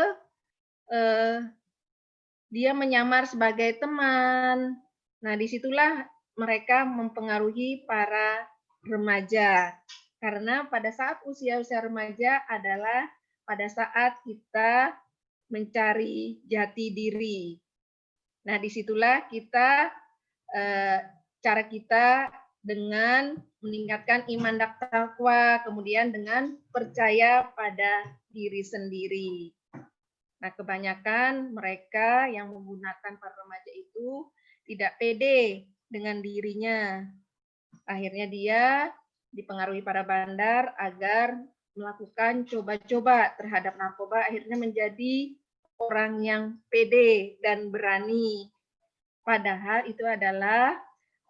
dia menyamar sebagai teman. Nah, disitulah mereka mempengaruhi para remaja. Karena pada saat usia-usia remaja adalah pada saat kita mencari jati diri. Nah, disitulah kita cara kita dengan meningkatkan iman dan takwa, kemudian dengan percaya pada diri sendiri. Nah, kebanyakan mereka yang menggunakan para remaja itu tidak pede dengan dirinya. Akhirnya dia dipengaruhi para bandar agar melakukan coba-coba terhadap narkoba, akhirnya menjadi orang yang pede dan berani. Padahal itu adalah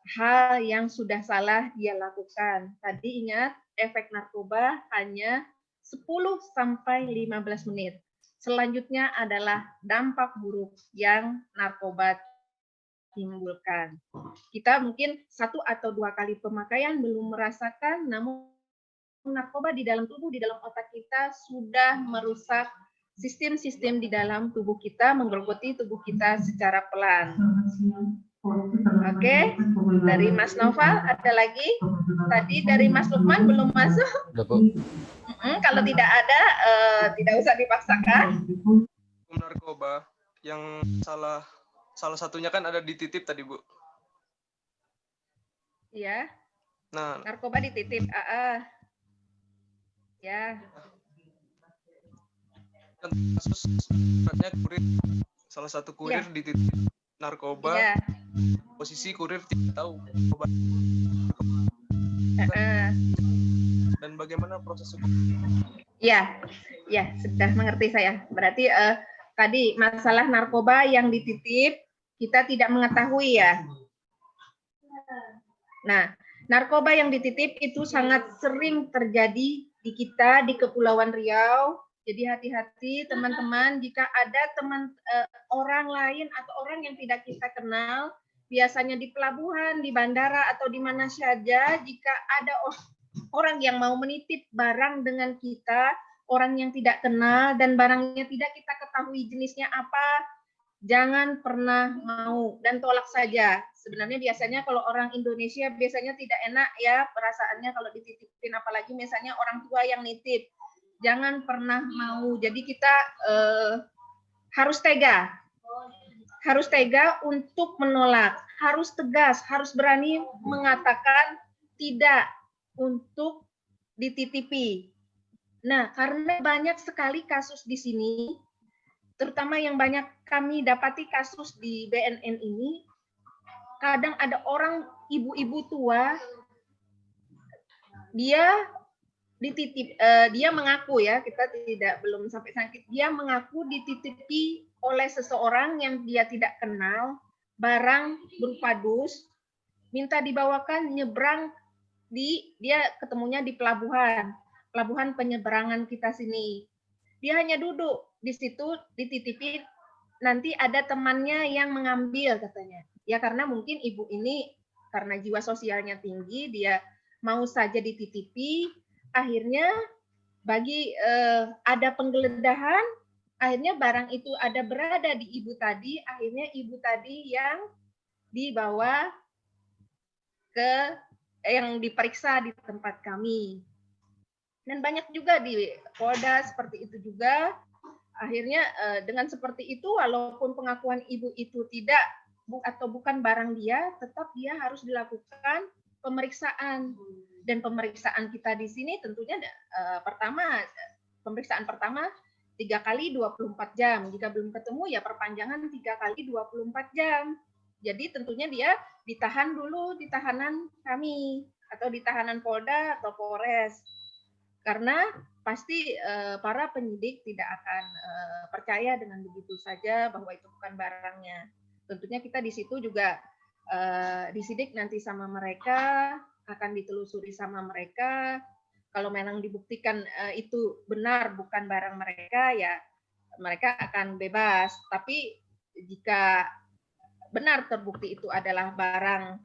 hal yang sudah salah dia lakukan. Tadi ingat, efek narkoba hanya 10-15 menit. Selanjutnya adalah dampak buruk yang narkoba timbulkan. Kita mungkin 1 atau 2 kali pemakaian belum merasakan, namun narkoba di dalam tubuh, di dalam otak kita sudah merusak sistem-sistem di dalam tubuh kita, menggerogoti tubuh kita secara pelan. Oke, dari Mas Noval ada lagi? Tadi dari Mas Lukman belum masuk? Kalau tidak ada, tidak usah dipaksakan. Narkoba yang salah satunya kan ada dititip tadi, Bu. Iya. Nah, Narkoba dititip. Ya. Kasus kurir, salah satu kurir dititip narkoba. Ya. Posisi kurir tidak tahu narkoba. Dan bagaimana proses hukum? Ya, sudah mengerti saya. Berarti tadi masalah narkoba yang dititip kita tidak mengetahui ya. Nah, narkoba yang dititip itu sangat sering terjadi di kita di Kepulauan Riau. Jadi hati-hati teman-teman jika ada orang lain atau orang yang tidak kita kenal, biasanya di pelabuhan, di bandara atau di mana saja, jika ada orang yang mau menitip barang dengan kita, orang yang tidak kenal dan barangnya tidak kita ketahui jenisnya apa, jangan pernah mau dan tolak saja. Sebenarnya biasanya kalau orang Indonesia biasanya tidak enak ya perasaannya kalau dititipin, apalagi misalnya orang tua yang nitip. Jangan pernah mau. Jadi kita harus tega. Harus tega untuk menolak. Harus tegas, harus berani mengatakan tidak untuk dititipi. Nah, karena banyak sekali kasus di sini, terutama yang banyak kami dapati kasus di BNN ini, kadang ada orang ibu-ibu tua, dia dititip, dia mengaku ya, kita belum sampai sakit, dia mengaku dititipi oleh seseorang yang dia tidak kenal, barang berupa dus, minta dibawakan nyebrang dia ketemunya di pelabuhan penyeberangan kita sini. Dia hanya duduk di situ dititipi, nanti ada temannya yang mengambil katanya. Ya karena mungkin ibu ini karena jiwa sosialnya tinggi, dia mau saja dititipi, akhirnya bagi ada penggeledahan, akhirnya barang itu ada berada di ibu tadi, akhirnya ibu tadi yang dibawa ke yang diperiksa di tempat kami. Dan banyak juga di Polda seperti itu juga. Akhirnya dengan seperti itu, walaupun pengakuan ibu itu tidak atau bukan barang dia, tetap dia harus dilakukan pemeriksaan. Dan pemeriksaan kita di sini tentunya pemeriksaan pertama 3 kali 24 jam. Jika belum ketemu ya perpanjangan 3 kali 24 jam. Jadi tentunya dia ditahan dulu di tahanan kami atau di tahanan Polda atau Polres. Karena pasti para penyidik tidak akan percaya dengan begitu saja bahwa itu bukan barangnya. Tentunya kita di situ juga disidik nanti sama mereka, akan ditelusuri sama mereka. Kalau memang dibuktikan itu benar bukan barang mereka, ya mereka akan bebas. Tapi jika benar terbukti itu adalah barang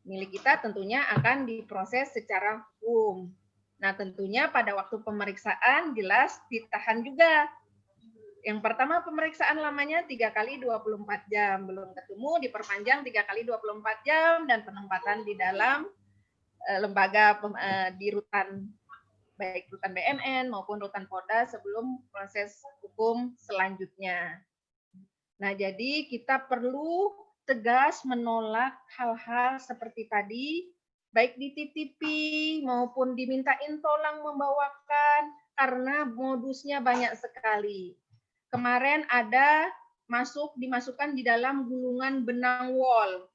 milik kita, tentunya akan diproses secara hukum. Nah, tentunya pada waktu pemeriksaan jelas ditahan juga. Yang pertama pemeriksaan lamanya 3 kali 24 jam. Belum ketemu diperpanjang 3 kali 24 jam dan penempatan di dalam lembaga di rutan, baik rutan BNN maupun rutan Polda sebelum proses hukum selanjutnya. Nah, jadi kita perlu tegas menolak hal-hal seperti tadi, baik dititipi maupun dimintain tolong membawakan, karena modusnya banyak sekali. Kemarin ada dimasukkan di dalam gulungan benang wol.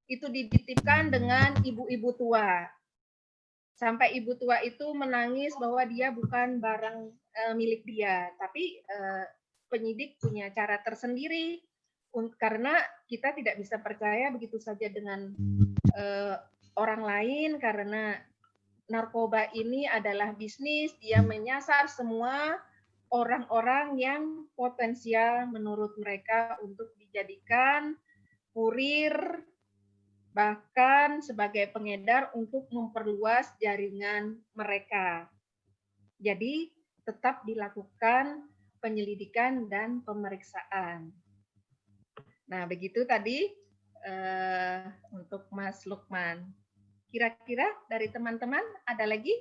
Itu dititipkan dengan ibu-ibu tua. Sampai ibu tua itu menangis bahwa dia bukan barang milik dia, tapi penyidik punya cara tersendiri karena kita tidak bisa percaya begitu saja dengan orang lain, karena narkoba ini adalah bisnis, dia menyasar semua orang-orang yang potensial menurut mereka untuk dijadikan kurir, bahkan sebagai pengedar untuk memperluas jaringan mereka. Jadi tetap dilakukan penyelidikan dan pemeriksaan. Nah, begitu tadi untuk Mas Lukman. Kira-kira dari teman-teman ada lagi?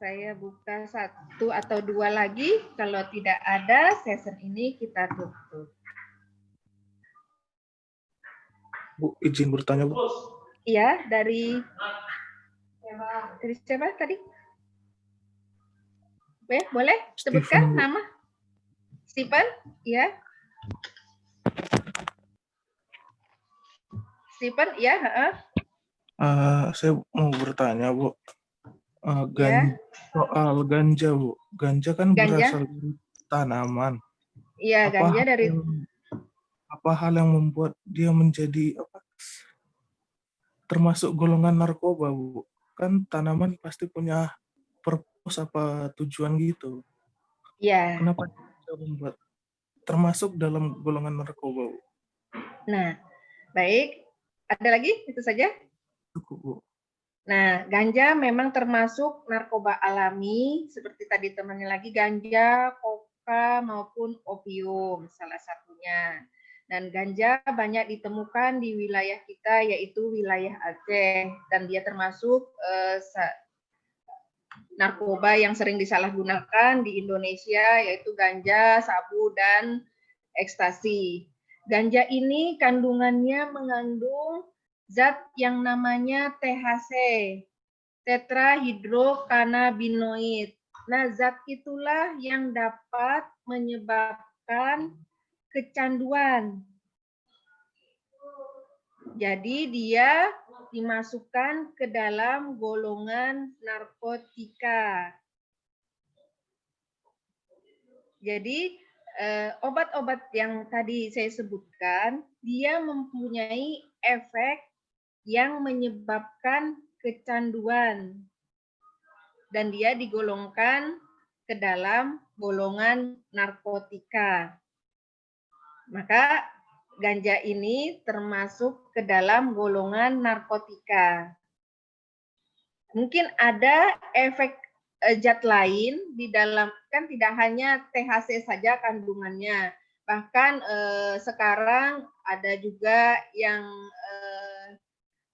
Saya buka 1 atau 2 lagi. Kalau tidak ada, session ini kita tutup. Bu, izin bertanya, Bu. Iya, dari siapa tadi? Boleh sebutkan Stephen, nama? Stephen? Ya. Stephen, ya. Saya mau bertanya, Bu. Ya. Soal ganja, Bu. Ganja kan Ganja? berasal dari tanaman. Iya, ganja dari apa hal yang membuat dia menjadi termasuk golongan narkoba, Bu? Kan tanaman pasti punya purpose apa tujuan gitu. Iya. Kenapa dia membuat termasuk dalam golongan narkoba, Bu? Nah, baik. Ada lagi? Itu saja? Cukup, Bu. Nah, ganja memang termasuk narkoba alami, seperti tadi temannya lagi, ganja, koka, maupun opium, salah satunya. Dan ganja banyak ditemukan di wilayah kita, yaitu wilayah Aceh. Dan dia termasuk narkoba yang sering disalahgunakan di Indonesia, yaitu ganja, sabu, dan ekstasi. Ganja ini kandungannya mengandung zat yang namanya THC, tetrahidrokannabinoid. Nah, zat itulah yang dapat menyebabkan kecanduan. Jadi dia dimasukkan ke dalam golongan narkotika. Jadi obat-obat yang tadi saya sebutkan, dia mempunyai efek yang menyebabkan kecanduan. Dan dia digolongkan ke dalam golongan narkotika. Maka ganja ini termasuk ke dalam golongan narkotika. Mungkin ada efek zat lain di dalam, kan tidak hanya THC saja kandungannya. Bahkan sekarang ada juga yang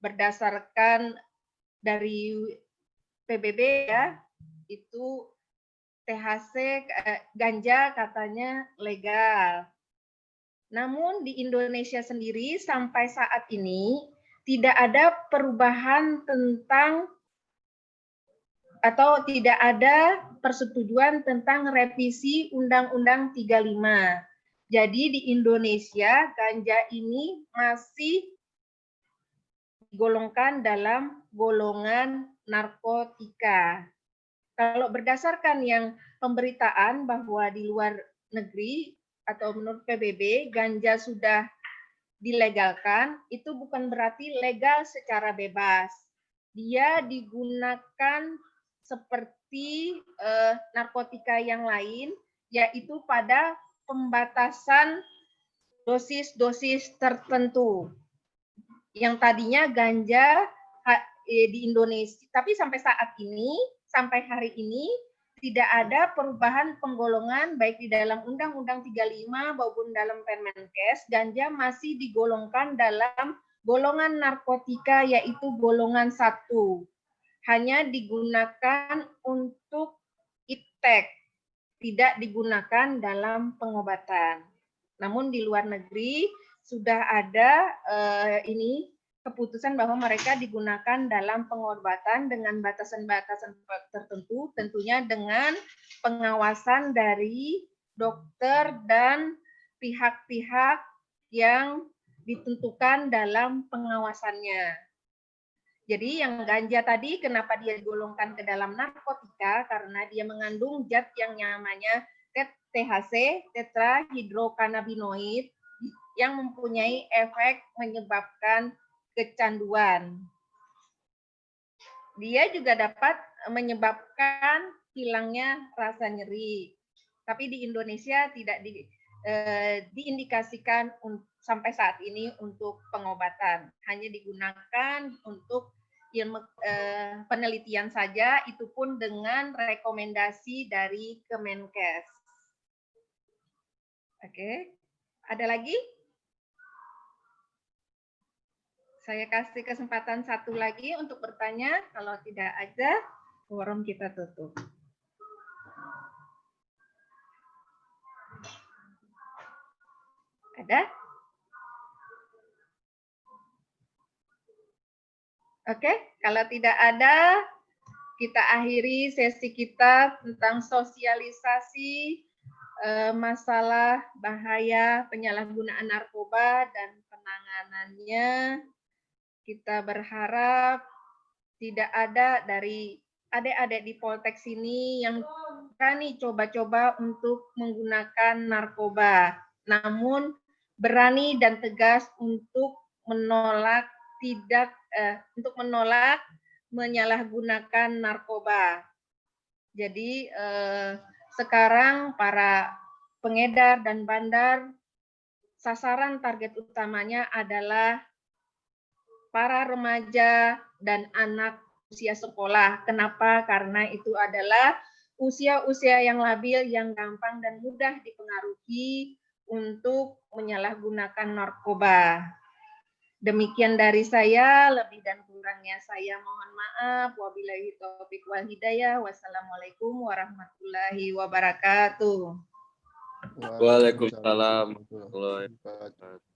berdasarkan dari PBB ya, itu THC ganja katanya legal. Namun di Indonesia sendiri sampai saat ini tidak ada perubahan tentang atau tidak ada persetujuan tentang revisi Undang-Undang 35. Jadi di Indonesia ganja ini masih digolongkan dalam golongan narkotika. Kalau berdasarkan yang pemberitaan bahwa di luar negeri atau menurut PBB ganja sudah dilegalkan, itu bukan berarti legal secara bebas. Dia digunakan seperti narkotika yang lain, yaitu pada pembatasan dosis-dosis tertentu. Yang tadinya ganja di Indonesia, tapi sampai hari ini tidak ada perubahan penggolongan baik di dalam Undang-Undang 35 maupun dalam Permenkes, ganja masih digolongkan dalam golongan narkotika yaitu golongan 1. Hanya digunakan untuk iptek, tidak digunakan dalam pengobatan. Namun di luar negeri sudah ada keputusan bahwa mereka digunakan dalam pengobatan dengan batasan-batasan tertentu, tentunya dengan pengawasan dari dokter dan pihak-pihak yang ditentukan dalam pengawasannya. Jadi yang ganja tadi kenapa dia digolongkan ke dalam narkotika? Karena dia mengandung zat yang namanya THC, tetrahydrocannabinoid, yang mempunyai efek menyebabkan kecanduan. Dia juga dapat menyebabkan hilangnya rasa nyeri. Tapi di Indonesia tidak diindikasikan sampai saat ini untuk pengobatan. Hanya digunakan untuk penelitian saja, itu pun dengan rekomendasi dari Kemenkes. Oke, ada lagi? Saya kasih kesempatan satu lagi untuk bertanya. Kalau tidak ada, forum kita tutup. Ada? Oke, kalau tidak ada, kita akhiri sesi kita tentang sosialisasi masalah bahaya penyalahgunaan narkoba dan penanganannya. Kita berharap tidak ada dari adik-adik di Poltekkes ini yang berani coba-coba untuk menggunakan narkoba, namun berani dan tegas untuk menolak menyalahgunakan narkoba. Jadi sekarang para pengedar dan bandar, sasaran target utamanya adalah para remaja dan anak usia sekolah. Kenapa? Karena itu adalah usia-usia yang labil, yang gampang dan mudah dipengaruhi untuk menyalahgunakan narkoba. Demikian dari saya, lebih dan kurangnya saya mohon maaf. Wabillahi taufiq wal hidayah. Wassalamualaikum warahmatullahi wabarakatuh. Waalaikumsalam warahmatullahi wabarakatuh.